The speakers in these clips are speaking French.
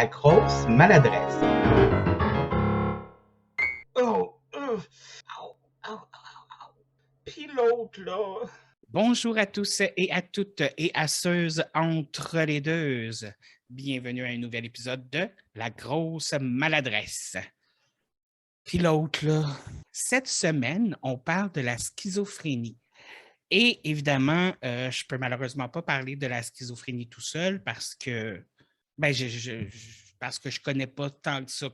la grosse maladresse. Oh, au, au, au. Puis l'autre, là. Bonjour à tous et à toutes et à ceux entre les deux. Bienvenue à un nouvel épisode de La grosse maladresse. Puis l'autre, là. Cette semaine, on parle de la schizophrénie. Et évidemment, je peux malheureusement pas parler de la schizophrénie tout seul parce que parce que je connais pas tant que ça,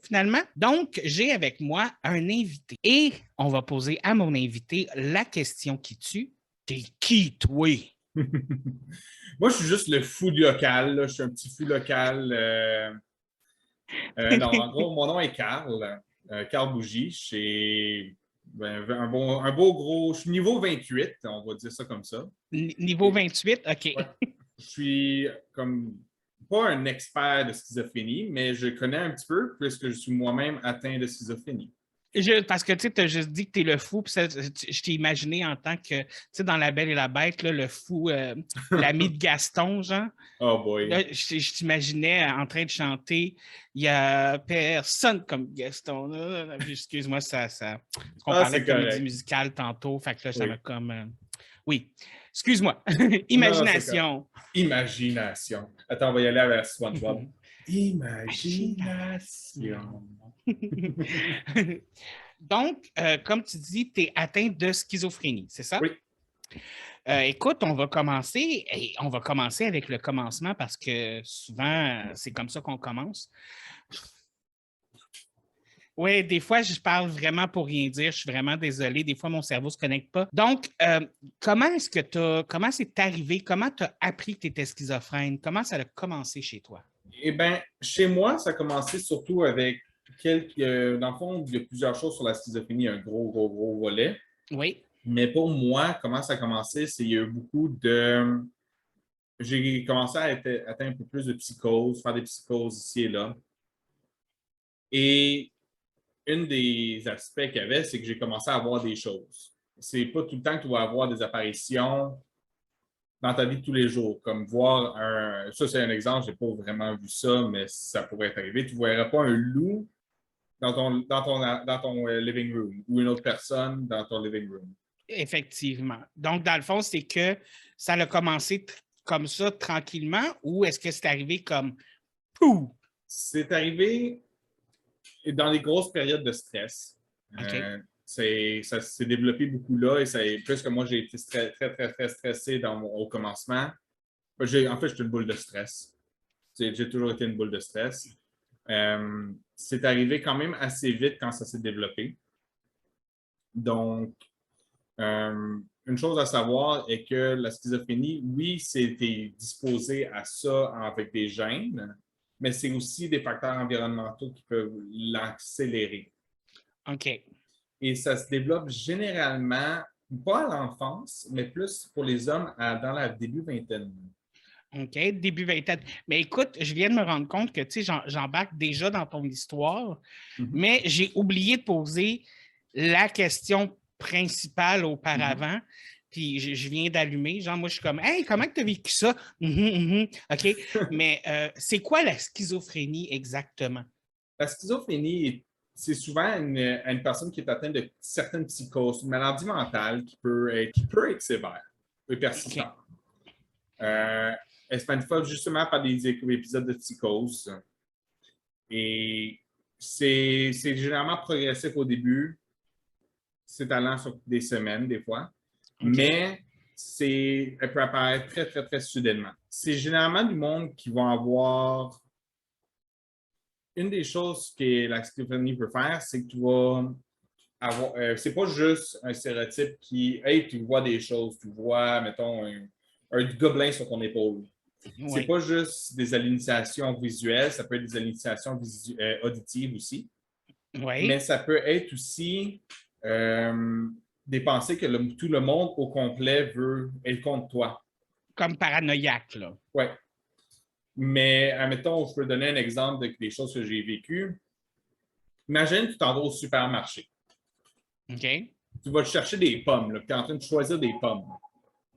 finalement. Donc, j'ai avec moi un invité. Et on va poser à mon invité la question qui tue. T'es qui, toi? Moi, je suis juste le fou local. Là. Je suis un petit fou local. Non, en gros, mon nom est Carl. Carl Bougie. Je un beau gros. Je suis niveau 28, on va dire ça comme ça. Niveau 28, OK. Ouais, je suis comme pas un expert de schizophrénie, mais je connais un petit peu puisque je suis moi-même atteint de schizophrénie. Parce que tu as juste dit que tu es le fou, puis je t'ai imaginé en tant que, tu sais, dans La Belle et la Bête, là, le fou, l'ami de Gaston, genre. Oh boy. Là, je t'imaginais en train de chanter « Il n'y a personne comme Gaston ». Là. Excuse-moi, ça on parlait de comédie correct. Musicale tantôt, fait que là, ça Oui. m'a comme... Oui, excuse-moi. Imagination. Imagination. Imagination. Attends, on va y aller avec SpongeBob. Imagination. Donc, comme tu dis, tu es atteint de schizophrénie, c'est ça? Oui. Écoute, on va commencer avec le commencement parce que souvent, c'est comme ça qu'on commence. Oui, des fois, je parle vraiment pour rien dire. Je suis vraiment désolé. Des fois, mon cerveau ne se connecte pas. Donc, comment c'est arrivé? Comment tu as appris que tu étais schizophrène? Comment ça a commencé chez toi? Eh bien, chez moi, ça a commencé surtout avec dans le fond, il y a plusieurs choses sur la schizophrénie, un gros volet. Oui. Mais pour moi, comment ça a commencé, c'est qu'il y a eu beaucoup de... J'ai commencé à atteindre un peu plus de psychose, faire des psychoses ici et là. Et un des aspects qu'il y avait, c'est que j'ai commencé à voir des choses. C'est pas tout le temps que tu vas avoir des apparitions dans ta vie de tous les jours, comme voir un... Ça, c'est un exemple, j'ai pas vraiment vu ça, mais ça pourrait arriver. Tu ne verras pas un loup dans ton living room ou une autre personne dans ton living room. Effectivement. Donc, dans le fond, c'est que ça a commencé comme ça, tranquillement, ou est-ce que c'est arrivé comme pouf? C'est arrivé dans des grosses périodes de stress. OK. Ça s'est développé beaucoup là, et plus que moi, j'ai été très stressé au commencement. En fait, j'étais une boule de stress. J'ai toujours été une boule de stress. C'est arrivé quand même assez vite quand ça s'est développé. Donc, une chose à savoir est que la schizophrénie, oui, c'était disposé à ça avec des gènes, mais c'est aussi des facteurs environnementaux qui peuvent l'accélérer. OK. Et ça se développe généralement, pas à l'enfance, mais plus pour les hommes dans la début vingtaine. OK, début vingtaine. Mais écoute, je viens de me rendre compte que, tu sais, j'embarque déjà dans ton histoire, mais j'ai oublié de poser la question principale auparavant, puis je viens d'allumer. Genre, moi, je suis comme, « Hey, comment tu as vécu ça? » OK, mais c'est quoi la schizophrénie exactement? La schizophrénie, c'est souvent une personne qui est atteinte de certaines psychoses, une maladie mentale qui peut être sévère, peu persistante. Okay. Elle se manifeste justement par des épisodes de psychose. Et c'est généralement progressif au début. C'est allant sur des semaines, des fois. Okay. Mais elle peut apparaître très soudainement. C'est généralement du monde qui va avoir... Une des choses que la schizophrénie peut faire, c'est que tu vas avoir... c'est pas juste un stéréotype qui... Hey, tu vois des choses. Tu vois, mettons, un gobelin sur ton épaule. Oui. C'est pas juste des hallucinations visuelles, ça peut être des hallucinations auditives aussi. Oui. Mais ça peut être aussi des pensées que tout le monde au complet veut être contre toi. Comme paranoïaque, là. Oui. Mais, admettons, je peux donner un exemple des choses que j'ai vécues. Imagine que tu t'en vas au supermarché. OK. Tu vas chercher des pommes, tu es en train de choisir des pommes.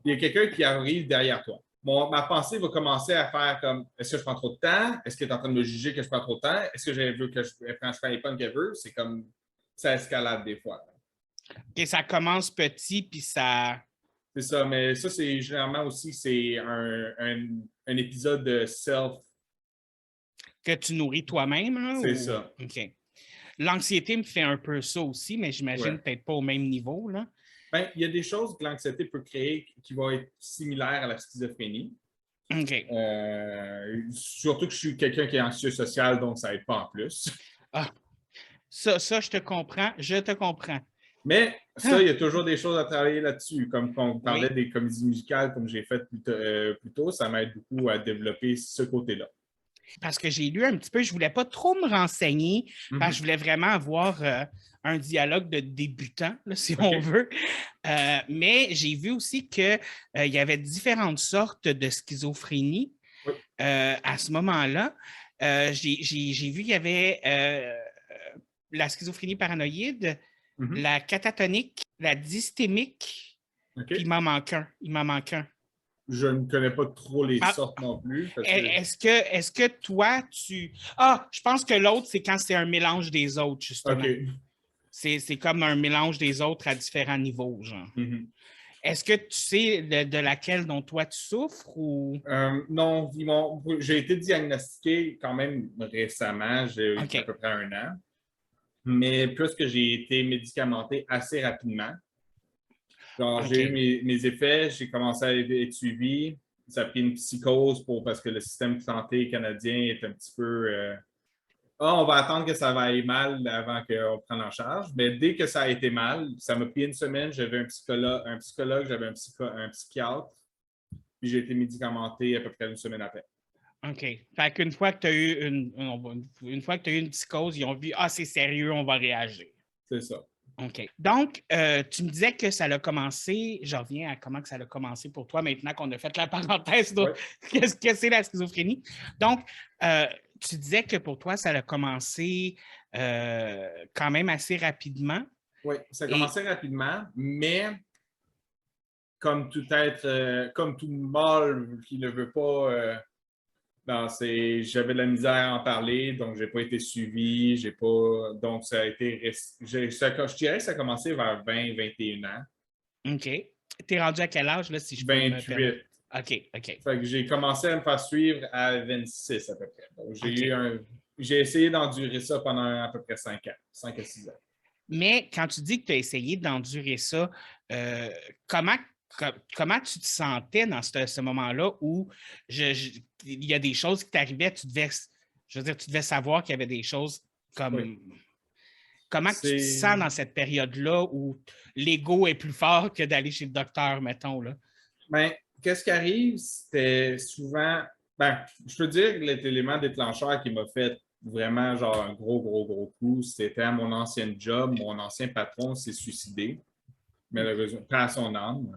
Il y a quelqu'un qui arrive derrière toi. ma pensée va commencer à faire comme est-ce que je prends trop de temps? Est-ce qu'elle est en train de me juger que je prends trop de temps? Est-ce que elle veut que je fais les pommes qu'elle veut? C'est comme ça escalade des fois. Et ça commence petit, puis ça... C'est ça, mais ça, c'est généralement aussi c'est un épisode de self. Que tu nourris toi-même, là? C'est ou... ça. OK. L'anxiété me fait un peu ça aussi, mais j'imagine peut-être pas au même niveau, là. Ben, il y a des choses que l'anxiété peut créer qui vont être similaires à la schizophrénie. OK. Surtout que je suis quelqu'un qui est anxieux social, donc ça n'aide pas en plus. Ah, ça, je te comprends. Je te comprends. Mais ça, il y a toujours des choses à travailler là-dessus. Comme quand on parlait Oui. des comédies musicales, comme j'ai fait plus tôt, ça m'aide beaucoup à développer ce côté-là. Parce que j'ai lu un petit peu, je ne voulais pas trop me renseigner, parce que je voulais vraiment avoir un dialogue de débutant, là, si on veut. Mais j'ai vu aussi qu'il y avait différentes sortes de schizophrénie à ce moment-là. J'ai vu qu'il y avait la schizophrénie paranoïde, la catatonique, la dystémique, puis il m'en manque un. Je ne connais pas trop les sortes non plus. Est-ce que toi, tu... Ah, je pense que l'autre, c'est quand c'est un mélange des autres, justement. Okay. C'est comme un mélange des autres à différents niveaux, genre. Est-ce que tu sais de laquelle dont toi tu souffres ou... Non, j'ai été diagnostiqué quand même récemment, j'ai eu à peu près 1 an. Mais plus que j'ai été médicamenté assez rapidement. Genre, j'ai eu mes effets, j'ai commencé à être suivi. Ça a pris une psychose parce que le système de santé canadien est un petit peu... on va attendre que ça va aller mal avant qu'on prenne en charge. Mais dès que ça a été mal, ça m'a pris 1 semaine, j'avais un psychologue, j'avais un psychiatre, puis j'ai été médicamenté à peu près 1 semaine après. OK. Fait qu'une fois que tu as eu une psychose, ils ont vu « Ah, c'est sérieux, on va réagir. » C'est ça. OK. Donc, tu me disais que ça a commencé, je reviens à comment que ça a commencé pour toi maintenant qu'on a fait la parenthèse de qu'est-ce que c'est la schizophrénie. Donc, tu disais que pour toi, ça a commencé quand même assez rapidement. Oui, ça a commencé rapidement, mais comme tout mâle qui ne veut pas... j'avais de la misère à en parler, donc je n'ai pas été suivi, donc ça a été... je dirais que ça a commencé vers 20-21 ans. OK. Tu es rendu à quel âge, là, si je peux 28. me permettre? OK. Fait que j'ai commencé à me faire suivre à 26 à peu près. Donc, j'ai essayé d'endurer ça pendant à peu près 5 ans, 5 à 6 ans. Mais quand tu dis que tu as essayé d'endurer ça, comment tu te sentais dans ce moment-là où il y a des choses qui t'arrivaient, tu devais savoir qu'il y avait des choses comme... Oui. Comment tu te sens dans cette période-là où l'ego est plus fort que d'aller chez le docteur, mettons, là? Bien, qu'est-ce qui arrive, c'était souvent... je peux dire que l'élément déclencheur qui m'a fait vraiment genre un gros coup, c'était à mon ancien job. Mon ancien patron s'est suicidé, malheureusement, pas à son âme.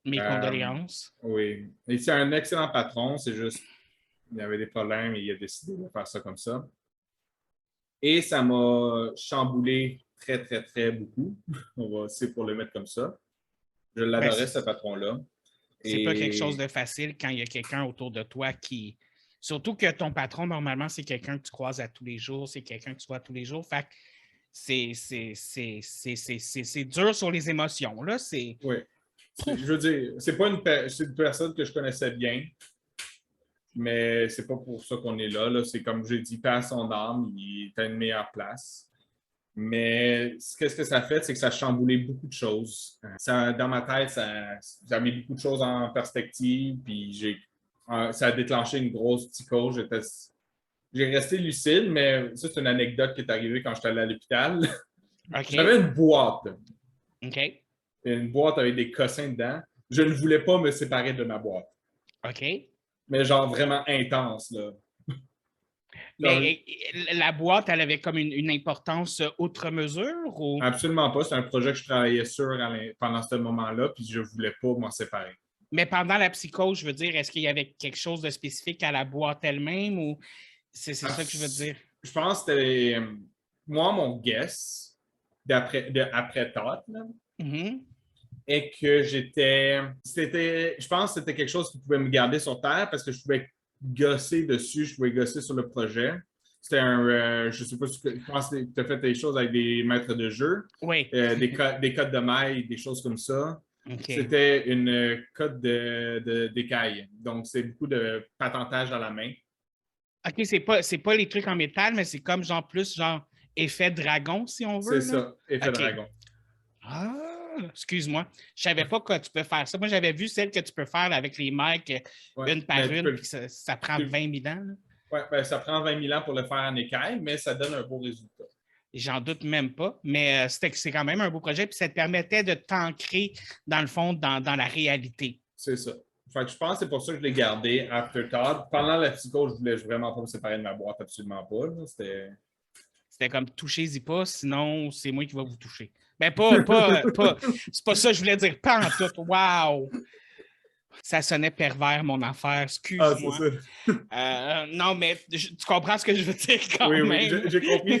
Mes condoléances. Oui. Et c'est un excellent patron, c'est juste il avait des problèmes et il a décidé de faire ça comme ça. Et ça m'a chamboulé très beaucoup. C'est pour le mettre comme ça. Je l'adorais, ce patron-là. C'est pas quelque chose de facile quand il y a quelqu'un autour de toi qui... Surtout que ton patron, normalement, c'est quelqu'un que tu croises à tous les jours, c'est quelqu'un que tu vois tous les jours. Fait que c'est dur sur les émotions, là. Oui. Je veux dire, c'est une personne que je connaissais bien, mais c'est pas pour ça qu'on est là. C'est comme j'ai dit, paix à son âme, il est à une meilleure place. Mais qu'est-ce que ça fait, c'est que ça a chamboulé beaucoup de choses. Dans ma tête, ça a mis beaucoup de choses en perspective, puis ça a déclenché une grosse psychose. J'ai resté lucide, mais ça, c'est une anecdote qui est arrivée quand j'étais allé à l'hôpital. J'avais une boîte. OK. Une boîte avec des cossins dedans. Je ne voulais pas me séparer de ma boîte. OK. Mais genre vraiment intense, là. Mais la boîte, elle avait comme une importance outre mesure? Ou... Absolument pas. C'est un projet que je travaillais sur pendant ce moment-là, puis je ne voulais pas m'en séparer. Mais pendant la psychose, je veux dire, est-ce qu'il y avait quelque chose de spécifique à la boîte elle-même ou c'est ça que je veux dire? Je pense que c'était, moi, mon guess, après thought, là, est que je pense que c'était quelque chose qui pouvait me garder sur terre parce que je pouvais gosser dessus, je pouvais gosser sur le projet. C'était je sais pas si je pense que tu as fait des choses avec des maîtres de jeu, Oui. des codes de mailles, des choses comme ça. OK. C'était une code d'écaille. Donc, c'est beaucoup de patentage à la main. OK, c'est pas les trucs en métal, mais c'est comme genre effet dragon, si on veut. C'est Là. ça, effet OK. dragon. Ah, excuse-moi. Je savais pas que tu peux faire ça. Moi, j'avais vu celle que tu peux faire là, avec les mics, Ouais, une par mais une, puis ça prend 20 000 ans. Là. Ouais, ben, ça prend 20 000 ans pour le faire en écaille, mais ça donne un beau résultat. J'en doute même pas, mais c'est quand même un beau projet, puis ça te permettait de t'ancrer, dans le fond, dans la réalité. C'est ça. Fait que je pense que c'est pour ça que je l'ai gardé Afterthought. Pendant la psycho, je voulais vraiment pas me séparer de ma boîte, absolument pas. C'était comme touchez-y pas, sinon c'est moi qui vais vous toucher. Ben c'est pas ça que je voulais dire, pas en tout. Wow! Ça sonnait pervers, mon affaire, Ah, c'est excuse-moi. ça. Non, mais tu comprends ce que je veux dire quand Oui, même.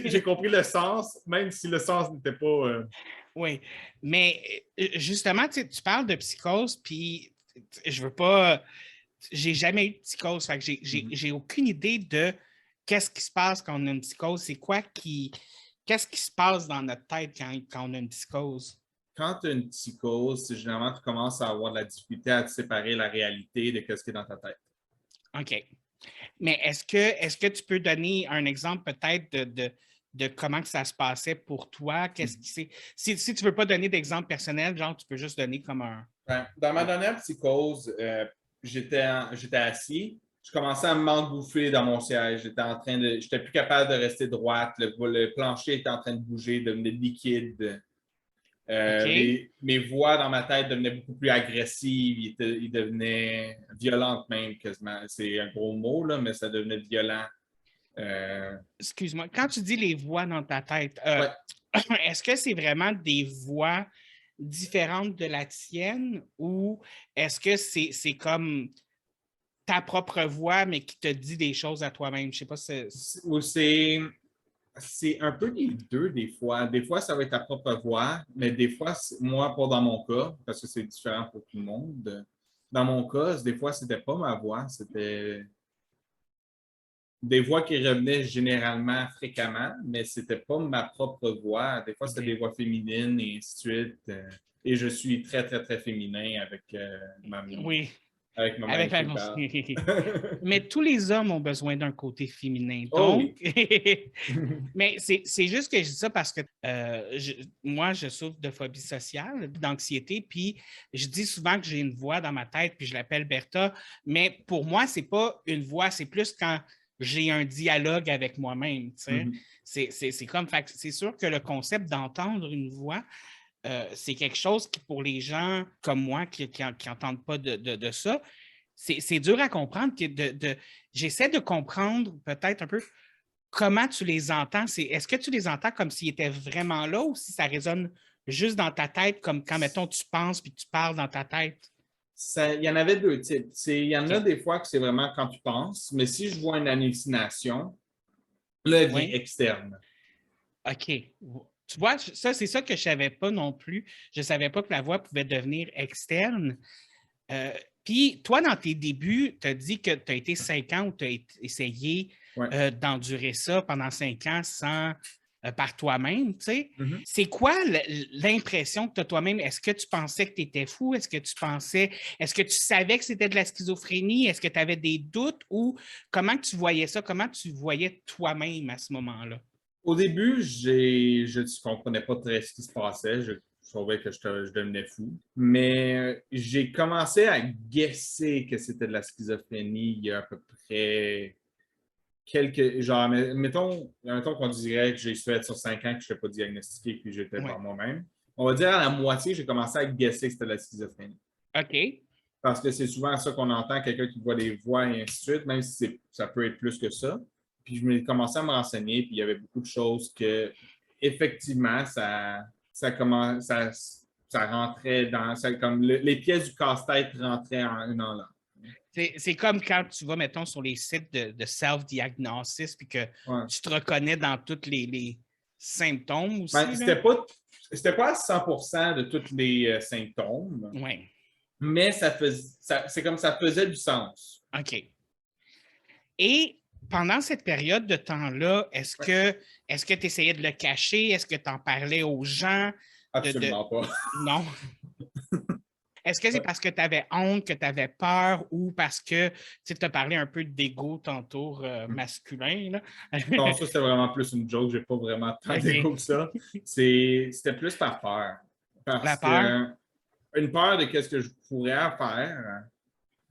j'ai compris le sens, même si le sens n'était pas. Oui, mais justement, tu parles de psychose, puis je veux pas. J'ai jamais eu de psychose, fait que j'ai aucune idée de qu'est-ce qui se passe quand on a une psychose. Qu'est-ce qui se passe dans notre tête quand on a une psychose? Quand tu as une psychose, c'est généralement tu commences à avoir de la difficulté à te séparer la réalité de ce qui est dans ta tête. OK. Mais est-ce que tu peux donner un exemple peut-être de comment que ça se passait pour toi? Qu'est-ce qui si tu ne veux pas donner d'exemple personnel, genre tu peux juste donner comme un. Dans ma dernière psychose, j'étais assis, je commençais à m'engouffrer dans mon siège. J'étais plus capable de rester droite. Le plancher était en train de bouger, devenait liquide. OK. Mes voix dans ma tête devenaient beaucoup plus agressives. Ils devenaient violentes même, quasiment. C'est un gros mot, là, mais ça devenait violent. Excuse-moi, quand tu dis les voix dans ta tête, Ouais. est-ce que c'est vraiment des voix différentes de la tienne ou est-ce que c'est comme ta propre voix, mais qui te dit des choses à toi-même? Je sais pas si C'est un peu les deux des fois. Des fois, ça va être ta propre voix, mais des fois, moi, pas dans mon cas, parce que c'est différent pour tout le monde. Dans mon cas, des fois, c'était pas ma voix, c'était des voix qui revenaient généralement fréquemment, mais c'était pas ma propre voix. Des fois, c'était des voix féminines et ainsi de suite. Et je suis très, très, très féminin avec ma Oui. Avec ma Avec la Mais tous les hommes ont besoin d'un côté féminin. Donc, oui. mais c'est juste que je dis ça parce que moi, je souffre de phobie sociale, d'anxiété, puis je dis souvent que j'ai une voix dans ma tête, puis je l'appelle Bertha, mais pour moi, c'est pas une voix, c'est plus quand j'ai un dialogue avec moi-même. C'est comme, c'est sûr que le concept d'entendre une voix, c'est quelque chose qui, pour les gens comme moi qui n'entendent pas de ça, c'est dur à comprendre. J'essaie de comprendre peut-être un peu comment tu les entends. Est-ce que tu les entends comme s'ils étaient vraiment là ou si ça résonne juste dans ta tête, comme quand, mettons, tu penses puis tu parles dans ta tête? Il y en avait deux types. Il y en a des fois que c'est vraiment quand tu penses, mais si je vois une hallucination, là, elle vient externe. OK. Tu vois, ça, c'est ça que je ne savais pas non plus. Je ne savais pas que la voix pouvait devenir externe. Puis, toi, dans tes débuts, tu as dit que tu as été 5 ans où tu as essayé d'endurer ça pendant 5 ans sans par toi-même. Tu sais. C'est quoi l'impression que tu as toi-même? Est-ce que tu pensais que tu étais fou? Est-ce que tu savais que c'était de la schizophrénie? Est-ce que tu avais des doutes ou comment tu voyais ça? Comment tu voyais toi-même à ce moment-là? Au début, je ne comprenais pas très ce qui se passait. Je trouvais que je devenais fou. Mais j'ai commencé à guesser que c'était de la schizophrénie il y a à peu près genre, mettons qu'on dirait que j'ai fait sur 5 ans que je ne suis pas diagnostiqué puis j'étais par moi-même. On va dire à la moitié, j'ai commencé à guesser que c'était de la schizophrénie. OK. Parce que c'est souvent ça qu'on entend, quelqu'un qui voit des voix et ainsi de suite, même si ça peut être plus que ça. Puis je me commençais à me renseigner, puis il y avait beaucoup de choses que, effectivement, ça rentrait dans. Comme les pièces du casse-tête rentraient une en l'autre. C'est comme quand tu vas, mettons, sur les sites de self-diagnosis puis que tu te reconnais dans tous les symptômes aussi. Ben, c'était pas C'était pas à 100% de tous les symptômes, Oui. mais c'est comme ça faisait du sens. OK. Et pendant cette période de temps-là, est-ce que tu essayais de le cacher? Est-ce que tu en parlais aux gens? Absolument pas. Non. Est-ce que c'est parce que tu avais honte, que tu avais peur ou parce que tu as parlé un peu d'ego tantôt masculin? Là? Non, ça, c'était vraiment plus une joke. J'ai pas vraiment tant d'ego que ça. C'était plus par peur. La Parce peur? que une peur de ce que je pourrais faire,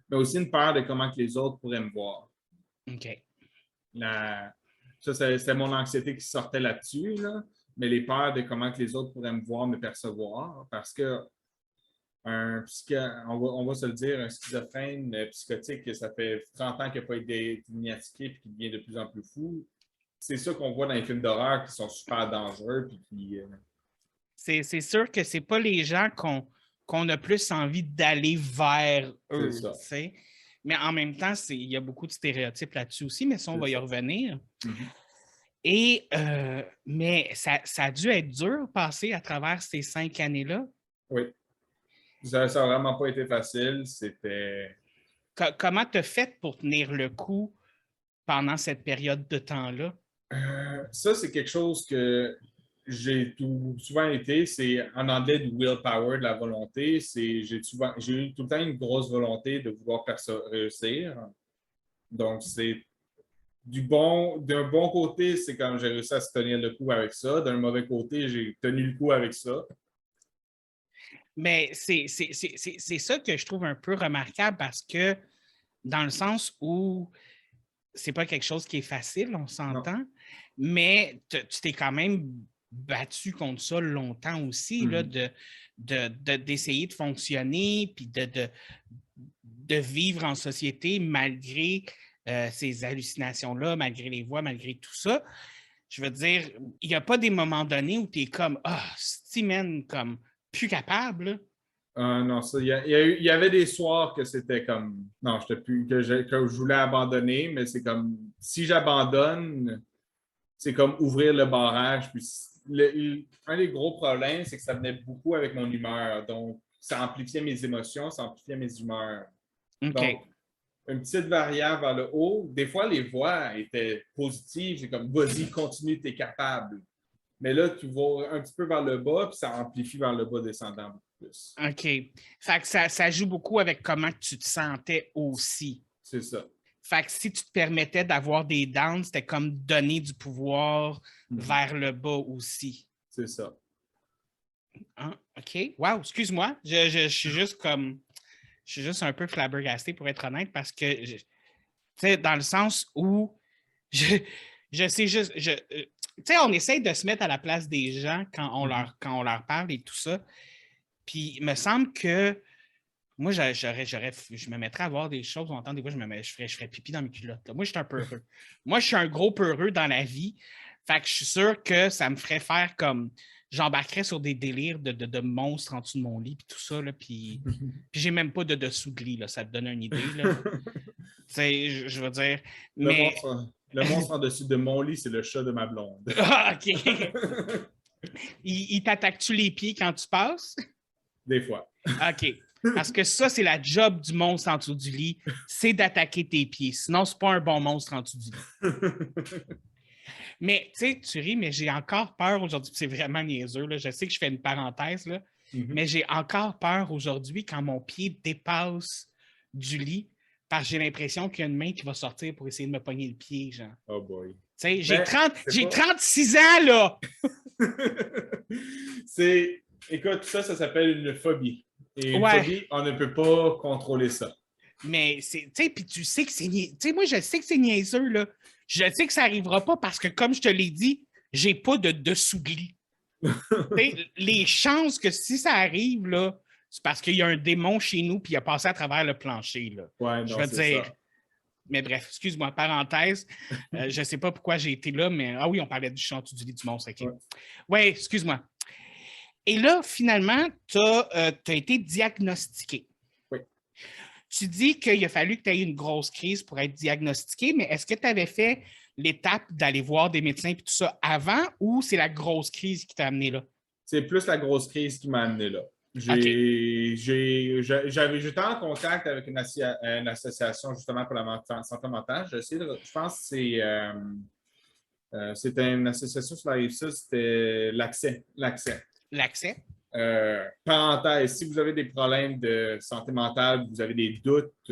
mais aussi une peur de comment que les autres pourraient me voir. OK. Ça, c'était mon anxiété qui sortait là-dessus, là. Mais les peurs de comment que les autres pourraient me voir, me percevoir. Parce que on va se le dire, un schizophrène psychotique, ça fait 30 ans qu'il n'a pas été diagnostiqué et qui devient de plus en plus fou. C'est ça qu'on voit dans les films d'horreur qui sont super dangereux. C'est sûr que c'est pas les gens qu'on a plus envie d'aller vers eux. C'est ça. Mais en même temps, il y a beaucoup de stéréotypes là-dessus aussi, mais ça, on va y revenir. Mm-hmm. Et, mais ça a dû être dur passer à travers ces 5 années-là. Oui. Ça n'a vraiment pas été facile. C'était. Comment tu as fait pour tenir le coup pendant cette période de temps-là? Ça, c'est quelque chose que j'ai souvent été. C'est en anglais du willpower, de la volonté. J'ai eu tout le temps une grosse volonté de vouloir réussir. Donc, d'un bon côté, c'est quand j'ai réussi à se tenir le coup avec ça. D'un mauvais côté, j'ai tenu le coup avec ça. Mais c'est ça que je trouve un peu remarquable parce que dans le sens où c'est pas quelque chose qui est facile, on s'entend, mais tu t'es quand même battu contre ça longtemps aussi, là, d'essayer de fonctionner puis de vivre en société malgré ces hallucinations-là, malgré les voix, malgré tout ça. Je veux dire, il n'y a pas des moments donnés où tu es comme « Ah, Steven, comme plus capable. » Non, ça, il y avait des soirs que c'était comme non, que je voulais abandonner, mais c'est comme si j'abandonne, c'est comme ouvrir le barrage. Puis un des gros problèmes, c'est que ça venait beaucoup avec mon humeur. Donc, ça amplifiait mes émotions, ça amplifiait mes humeurs. Okay. Donc, une petite variable vers le haut. Des fois, les voix étaient positives. C'est comme vas-y, continue, t'es capable. Mais là, tu vas un petit peu vers le bas, puis ça amplifie vers le bas descendant beaucoup plus. OK. Fait que ça joue beaucoup avec comment tu te sentais aussi. C'est ça. Fait que si tu te permettais d'avoir des downs, c'était comme donner du pouvoir vers le bas aussi. C'est ça. Hein? OK. Wow, excuse-moi. Je suis juste comme... Je suis juste un peu flabbergasté, pour être honnête, parce que, tu sais, dans le sens où je sais juste... tu sais, on essaye de se mettre à la place des gens quand on leur parle et tout ça. Puis, il me semble que moi, je me mettrais à voir des choses. On entend des fois, je ferais pipi dans mes culottes. Là. Moi, je suis un peureux. Moi, je suis un gros peureux dans la vie. Fait que je suis sûr que ça me ferait faire comme... J'embarquerais sur des délires de monstres en dessous de mon lit, puis tout ça, là, puis j'ai même pas de dessous de lit, là, ça te donne une idée, là. Tu sais, je veux dire... Mais... Le monstre en dessus de mon lit, c'est le chat de ma blonde. Ah, OK. Il t'attaque-tu les pieds quand tu passes? Des fois. OK. Parce que ça, c'est la job du monstre en dessous du lit, c'est d'attaquer tes pieds. Sinon, c'est pas un bon monstre en dessous du lit. Mais, tu sais, tu ris, mais j'ai encore peur aujourd'hui. C'est vraiment niaiseux, là. Je sais que je fais une parenthèse, là, mais j'ai encore peur aujourd'hui quand mon pied dépasse du lit parce que j'ai l'impression qu'il y a une main qui va sortir pour essayer de me pogner le pied, genre. Oh boy. Tu sais, j'ai 36 ans, là! Écoute, ça s'appelle une phobie. Et une phobie, on ne peut pas contrôler ça. Mais, tu sais, puis tu sais que c'est niaiseux. Tu sais, moi, je sais que c'est niaiseux, là. Je sais que ça n'arrivera pas parce que, comme je te l'ai dit, j'ai pas de dessous de lit. Les chances que si ça arrive, là, c'est parce qu'il y a un démon chez nous puis il a passé à travers le plancher, là. Ouais, non, je veux dire. Ça. Mais bref, excuse-moi, parenthèse. Je ne sais pas pourquoi j'ai été là, mais ah oui, on parlait du chant du lit du monstre. Okay. Ouais, excuse-moi. Et là, finalement, tu as été diagnostiqué. Oui. Tu dis qu'il a fallu que tu aies eu une grosse crise pour être diagnostiqué, mais est-ce que tu avais fait l'étape d'aller voir des médecins et tout ça avant ou c'est la grosse crise qui t'a amené là? c'est plus la grosse crise qui m'a amené là. J'étais en contact avec une association justement pour la santé mentale. Je pense que c'était une association sur la rive-sud, c'était l'accès. L'accès? Parenthèse, si vous avez des problèmes de santé mentale, vous avez des doutes,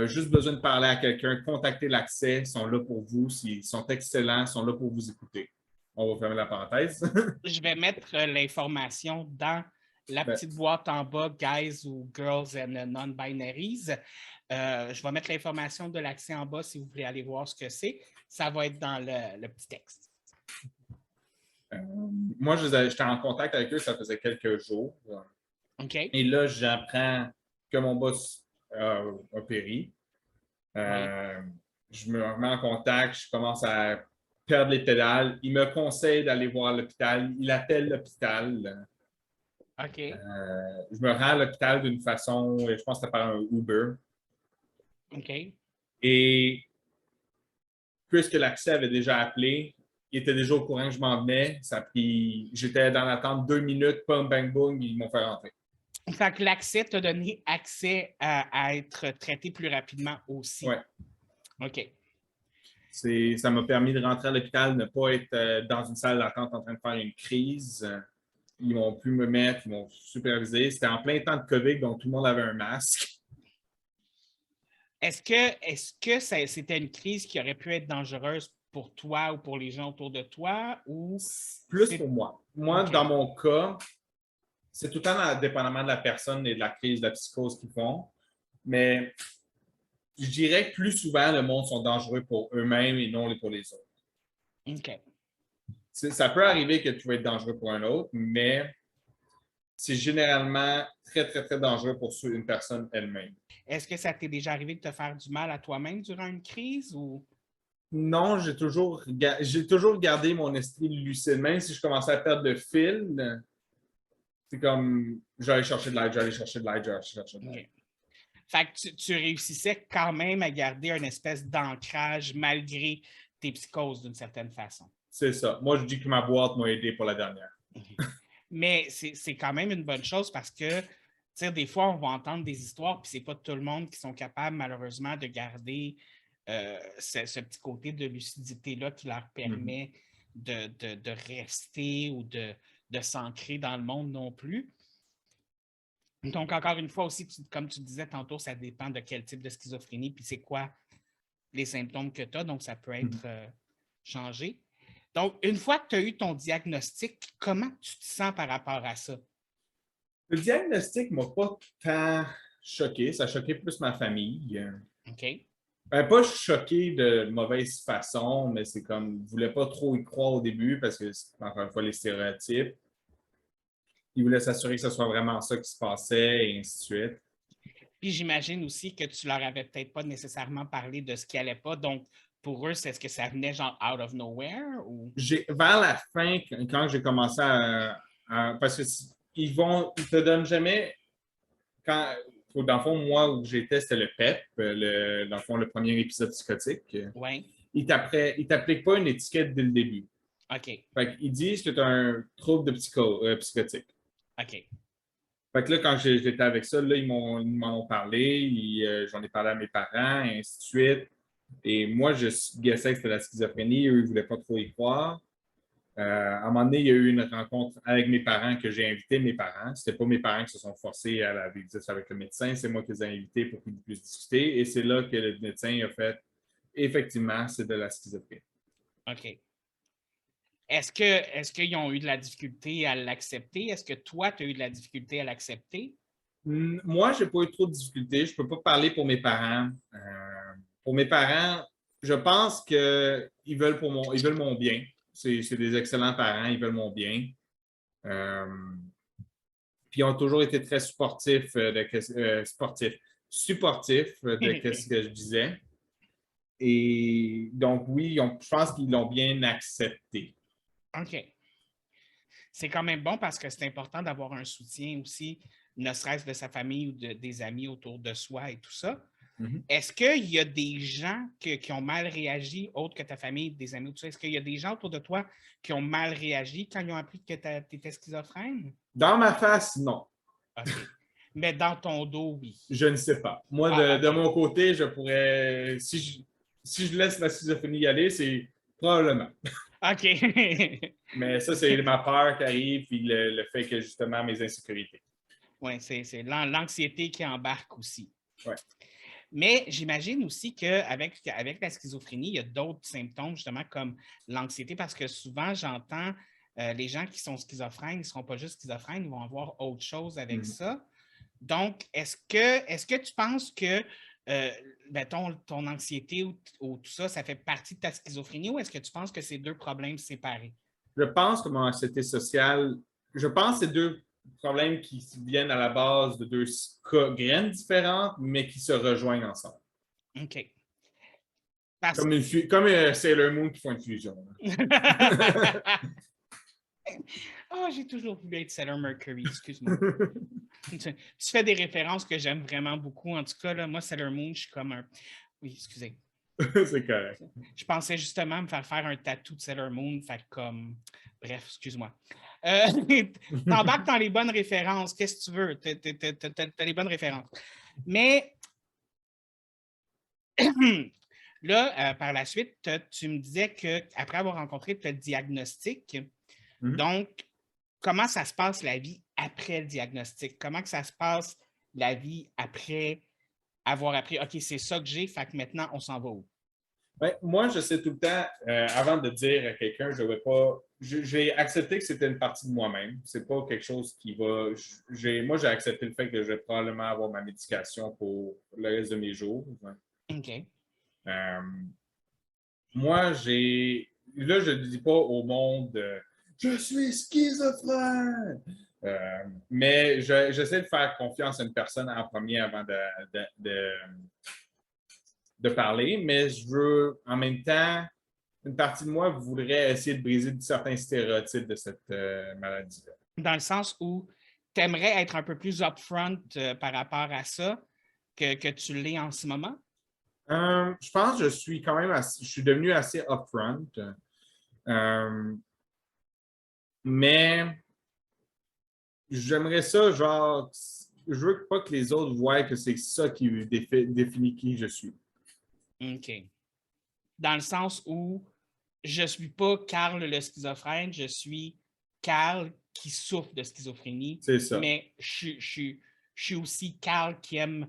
juste besoin de parler à quelqu'un, contactez l'accès, ils sont là pour vous, ils sont excellents, ils sont là pour vous écouter. On va fermer la parenthèse. Je vais mettre l'information dans la petite boîte en bas, guys ou girls and non-binaries. Je vais mettre l'information de l'accès en bas si vous voulez aller voir ce que c'est. Ça va être dans le petit texte. Moi, j'étais en contact avec eux, ça faisait quelques jours. OK. Et là, j'apprends que mon boss a péri. Je me remets en contact, je commence à perdre les pédales. Il me conseille d'aller voir l'hôpital. Il appelle l'hôpital. OK. Je me rends à l'hôpital d'une façon, je pense que c'était par un Uber. OK. Et puisque l'accès avait déjà appelé, il était déjà au courant que je m'en venais. J'étais dans l'attente 2 minutes, pum, bang, boom, ils m'ont fait rentrer. Fait que l'accès t'a donné accès à être traité plus rapidement aussi. Oui. OK. Ça m'a permis de rentrer à l'hôpital, de ne pas être dans une salle d'attente en train de faire une crise. Ils m'ont pu me mettre, ils m'ont supervisé. C'était en plein temps de COVID, donc tout le monde avait un masque. Est-ce que c'était une crise qui aurait pu être dangereuse pour toi ou pour les gens autour de toi? Ou plus pour moi. Moi, Okay. Dans mon cas, c'est tout le temps dépendamment de la personne et de la crise, de la psychose qu'ils font. Mais je dirais que plus souvent, le monde sont dangereux pour eux-mêmes et non pour les autres. OK. Ça peut arriver que tu vas être dangereux pour un autre, mais c'est généralement très, très, très dangereux pour une personne elle-même. Est-ce que ça t'est déjà arrivé de te faire du mal à toi-même durant une crise ou? Non, j'ai toujours gardé mon esprit lucide. Même si je commençais à perdre le fil, c'est comme j'allais chercher de l'aide, j'allais chercher de l'aide. Okay. Fait que tu réussissais quand même à garder une espèce d'ancrage malgré tes psychoses d'une certaine façon. C'est ça. Moi, je dis que ma boîte m'a aidé pour la dernière. Mais c'est quand même une bonne chose parce que, tu sais, des fois, on va entendre des histoires, puis c'est pas tout le monde qui sont capables, malheureusement, de garder ce petit côté de lucidité-là qui leur permet de rester ou de s'ancrer dans le monde non plus. Donc, encore une fois aussi, comme tu disais tantôt, ça dépend de quel type de schizophrénie, puis c'est quoi les symptômes que tu as, donc ça peut être changé. Donc, une fois que tu as eu ton diagnostic, comment tu te sens par rapport à ça? Le diagnostic ne m'a pas tant choqué. Ça a choqué plus ma famille. OK. Pas choqué de mauvaise façon, mais c'est comme, je ne voulais pas trop y croire au début parce que, encore une fois, les stéréotypes. Ils voulaient s'assurer que ce soit vraiment ça qui se passait et ainsi de suite. Puis j'imagine aussi que tu leur avais peut-être pas nécessairement parlé de ce qui allait pas. Donc, pour eux, est-ce que ça venait genre out of nowhere? Ou? Vers la fin, quand j'ai commencé parce qu'ils te donnent jamais. Dans le fond, moi, où j'étais, c'était le PEP, dans le fond, le premier épisode psychotique. Oui. Ils ne t'appliquent pas une étiquette dès le début. OK. Fait qu'ils disent que tu as un trouble de psychotique. OK. Fait que là, quand j'étais avec ça, là, ils m'en ont parlé, j'en ai parlé à mes parents, et ainsi de suite. Et moi, je guessais que c'était la schizophrénie, eux, ils ne voulaient pas trop y croire. À un moment donné, il y a eu une rencontre avec mes parents que j'ai invité mes parents. Ce n'était pas mes parents qui se sont forcés à la visite avec le médecin, c'est moi qui les ai invités pour qu'ils puissent discuter. Et c'est là que le médecin a fait effectivement, c'est de la schizophrénie. OK. Est-ce qu'ils ont eu de la difficulté à l'accepter? Est-ce que toi, tu as eu de la difficulté à l'accepter? Moi, je n'ai pas eu trop de difficultés. Je ne peux pas parler pour mes parents. Pour mes parents, je pense qu'ils veulent mon bien. C'est des excellents parents, ils veulent mon bien. Puis ils ont toujours été très supportifs de ce que je disais. Et donc, oui, je pense qu'ils l'ont bien accepté. OK. C'est quand même bon parce que c'est important d'avoir un soutien aussi, ne serait-ce de sa famille ou des amis autour de soi et tout ça. Mhm. Est-ce qu'il y a des gens qui ont mal réagi, autres que ta famille, des amis, tout ça? Est-ce qu'il y a des gens autour de toi qui ont mal réagi quand ils ont appris que tu étais schizophrène? Dans ma face, non. OK. Mais dans ton dos, oui. Je ne sais pas. Moi, Ah, de OK. mon côté, je pourrais. Si je laisse la schizophrénie y aller, c'est probablement. OK. Mais ça, c'est ma peur qui arrive, puis le fait que justement mes insécurités. Oui, c'est l'anxiété qui embarque aussi. Ouais. Mais j'imagine aussi qu'avec avec la schizophrénie, il y a d'autres symptômes, justement, comme l'anxiété, parce que souvent, j'entends les gens qui sont schizophrènes, ils ne seront pas juste schizophrènes, ils vont avoir autre chose avec ça. Donc, est-ce que tu penses que ton anxiété ou tout ça, ça fait partie de ta schizophrénie ou est-ce que tu penses que c'est deux problèmes séparés? Je pense que mon anxiété sociale, je pense que c'est deux problèmes qui viennent à la base de deux graines différentes, mais qui se rejoignent ensemble. OK. Comme Sailor Moon qui font une fusion. Ah, j'ai toujours voulu être Sailor Mercury, excuse-moi. Tu fais des références que j'aime vraiment beaucoup. En tout cas, là, moi, Sailor Moon, je suis comme un... Oui, excusez. C'est correct. Je pensais justement me faire un tatou de Sailor Moon, fait comme... Bref, excuse-moi. T'embarques dans les bonnes références, qu'est-ce que tu veux? T'as les bonnes références. Mais là, par la suite, tu me disais qu'après avoir rencontré le diagnostic, donc, comment ça se passe la vie après le diagnostic? Comment que ça se passe la vie après avoir appris, OK, c'est ça que j'ai, fait que maintenant, on s'en va où? Ouais, moi, je sais tout le temps, avant de dire à quelqu'un, je ne vais pas. J'ai accepté que c'était une partie de moi-même. C'est pas quelque chose qui va. Moi, j'ai accepté le fait que je vais probablement avoir ma médication pour le reste de mes jours. OK. Moi, là, je ne dis pas au monde je suis schizophrène. Mais j'essaie de faire confiance à une personne en premier avant de parler, mais je veux en même temps, une partie de moi voudrait essayer de briser certains stéréotypes de cette maladie-là. Dans le sens où tu aimerais être un peu plus upfront par rapport à ça que tu l'es en ce moment? Je pense que je suis quand même je suis devenu assez upfront. Mais j'aimerais ça, genre, je veux pas que les autres voient que c'est ça qui définit qui je suis. OK. Dans le sens où je ne suis pas Carl le schizophrène, je suis Carl qui souffre de schizophrénie. C'est ça. Mais je suis aussi Carl qui aime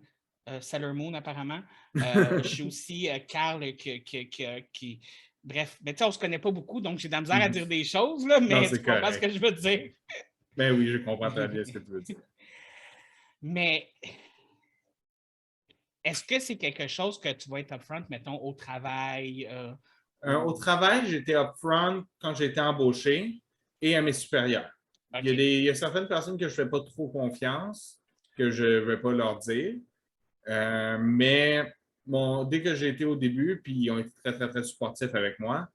Sailor Moon, apparemment. Je suis aussi Carl qui... Bref, mais tu sais, on ne se connaît pas beaucoup, donc j'ai de la misère à dire des choses, là, mais tu comprends ce que je veux dire. Ben oui, je comprends très bien ce que tu veux dire. Mais est-ce que c'est quelque chose que tu vas être upfront, mettons, au travail? Au travail, j'étais upfront quand j'ai été embauché et à mes supérieurs. Okay. Il y a certaines personnes que je ne fais pas trop confiance, que je ne vais pas leur dire. Mais dès que j'ai été au début, puis ils ont été très, très, très supportifs avec moi,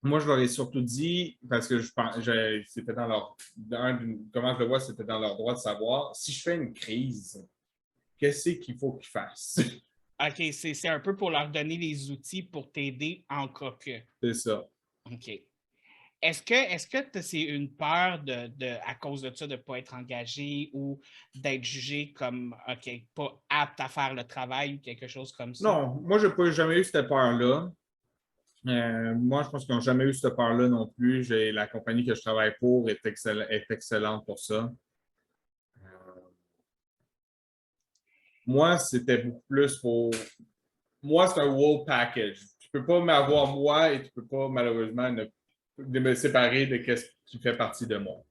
moi, je leur ai surtout dit, parce que c'était dans leur. Comment je le vois, c'était dans leur droit de savoir, si je fais une crise, qu'est-ce qu'il faut qu'ils fassent? OK, c'est un peu pour leur donner les outils pour t'aider en cas que. C'est ça. OK. Est-ce que c'est une peur à cause de ça, de ne pas être engagé ou d'être jugé comme, OK, pas apte à faire le travail ou quelque chose comme ça? Non, moi, je n'ai jamais eu cette peur-là. Moi, je pense qu'ils n'ont jamais eu cette peur-là non plus. La compagnie que je travaille pour est excellente pour ça. Moi, c'était beaucoup plus pour. Moi, c'est un whole package. Tu ne peux pas m'avoir moi et tu ne peux pas malheureusement me séparer de ce qui fait partie de moi.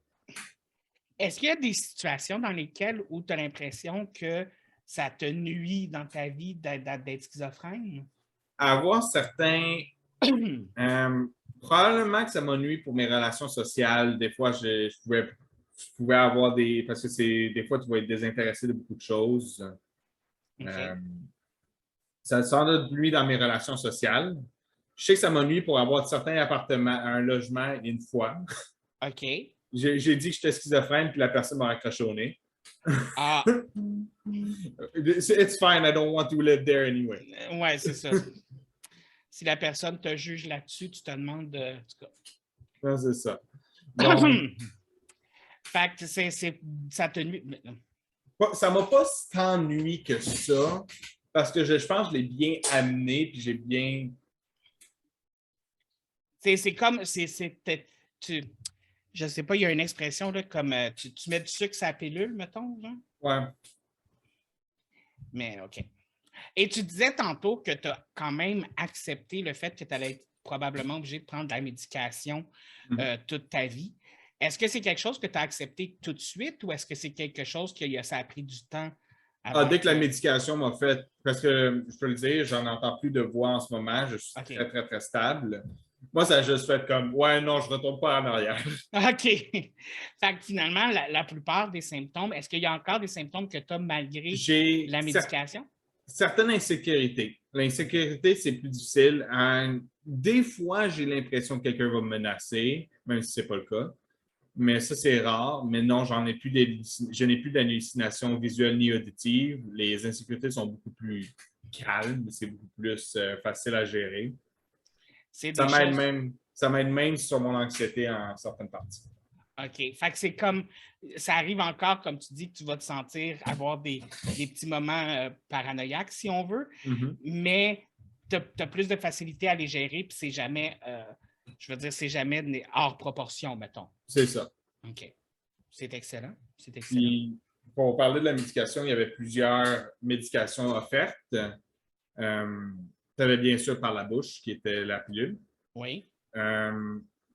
Est-ce qu'il y a des situations dans lesquelles où tu as l'impression que ça te nuit dans ta vie d'être schizophrène? Avoir certains. Probablement que ça m'ennuie pour mes relations sociales. Des fois, je pouvais avoir des. Parce que des fois, tu vas être désintéressé de beaucoup de choses. Okay. Ça nuit dans mes relations sociales. Je sais que ça m'ennuie pour avoir certains appartements, un logement une fois. OK. J'ai dit que j'étais schizophrène, puis la personne m'a raccroché au nez. Ah, It's fine, I don't want to live there anyway. ouais, c'est ça. Si la personne te juge là-dessus, tu te demandes de. En tout Non, c'est ça. cas. Donc, Fait que ça te nuit. ça m'a pas tant nuit que ça, parce que je pense que je l'ai bien amené, puis j'ai bien... C'est comme. Je sais pas, il y a une expression là, comme tu mets du sucre sur la pilule, mettons. Genre? Ouais. Mais OK. Et tu disais tantôt que tu as quand même accepté le fait que tu allais être probablement obligé de prendre de la médication toute ta vie. Est-ce que c'est quelque chose que tu as accepté tout de suite ou est-ce que c'est quelque chose que ça a pris du temps? Dès que la médication m'a fait, parce que je peux le dire, j'en entends plus de voix en ce moment, je suis très, très, très stable. Moi, ça a juste fait comme, ouais, non, je ne retourne pas en arrière. OK. Fait que finalement, la plupart des symptômes, est-ce qu'il y a encore des symptômes que tu as malgré la médication? Certaines insécurités. L'insécurité, c'est plus difficile. Des fois, j'ai l'impression que quelqu'un va me menacer, même si ce n'est pas le cas. Mais ça, c'est rare. Mais non, je n'ai plus d'hallucinations visuelles ni auditives. Les insécurités sont beaucoup plus calmes. C'est beaucoup plus facile à gérer. Ça m'aide même sur mon anxiété en certaines parties. OK. Fait que c'est comme, ça arrive encore, comme tu dis, que tu vas te sentir avoir des petits moments paranoïaques, si on veut, mais tu as plus de facilité à les gérer, puis c'est jamais, je veux dire, c'est jamais hors proportion, mettons. C'est ça. OK. C'est excellent. C'est excellent. Puis, pour parler de la médication, il y avait plusieurs médications offertes. Tu avais bien sûr par la bouche, qui était la pilule. Oui.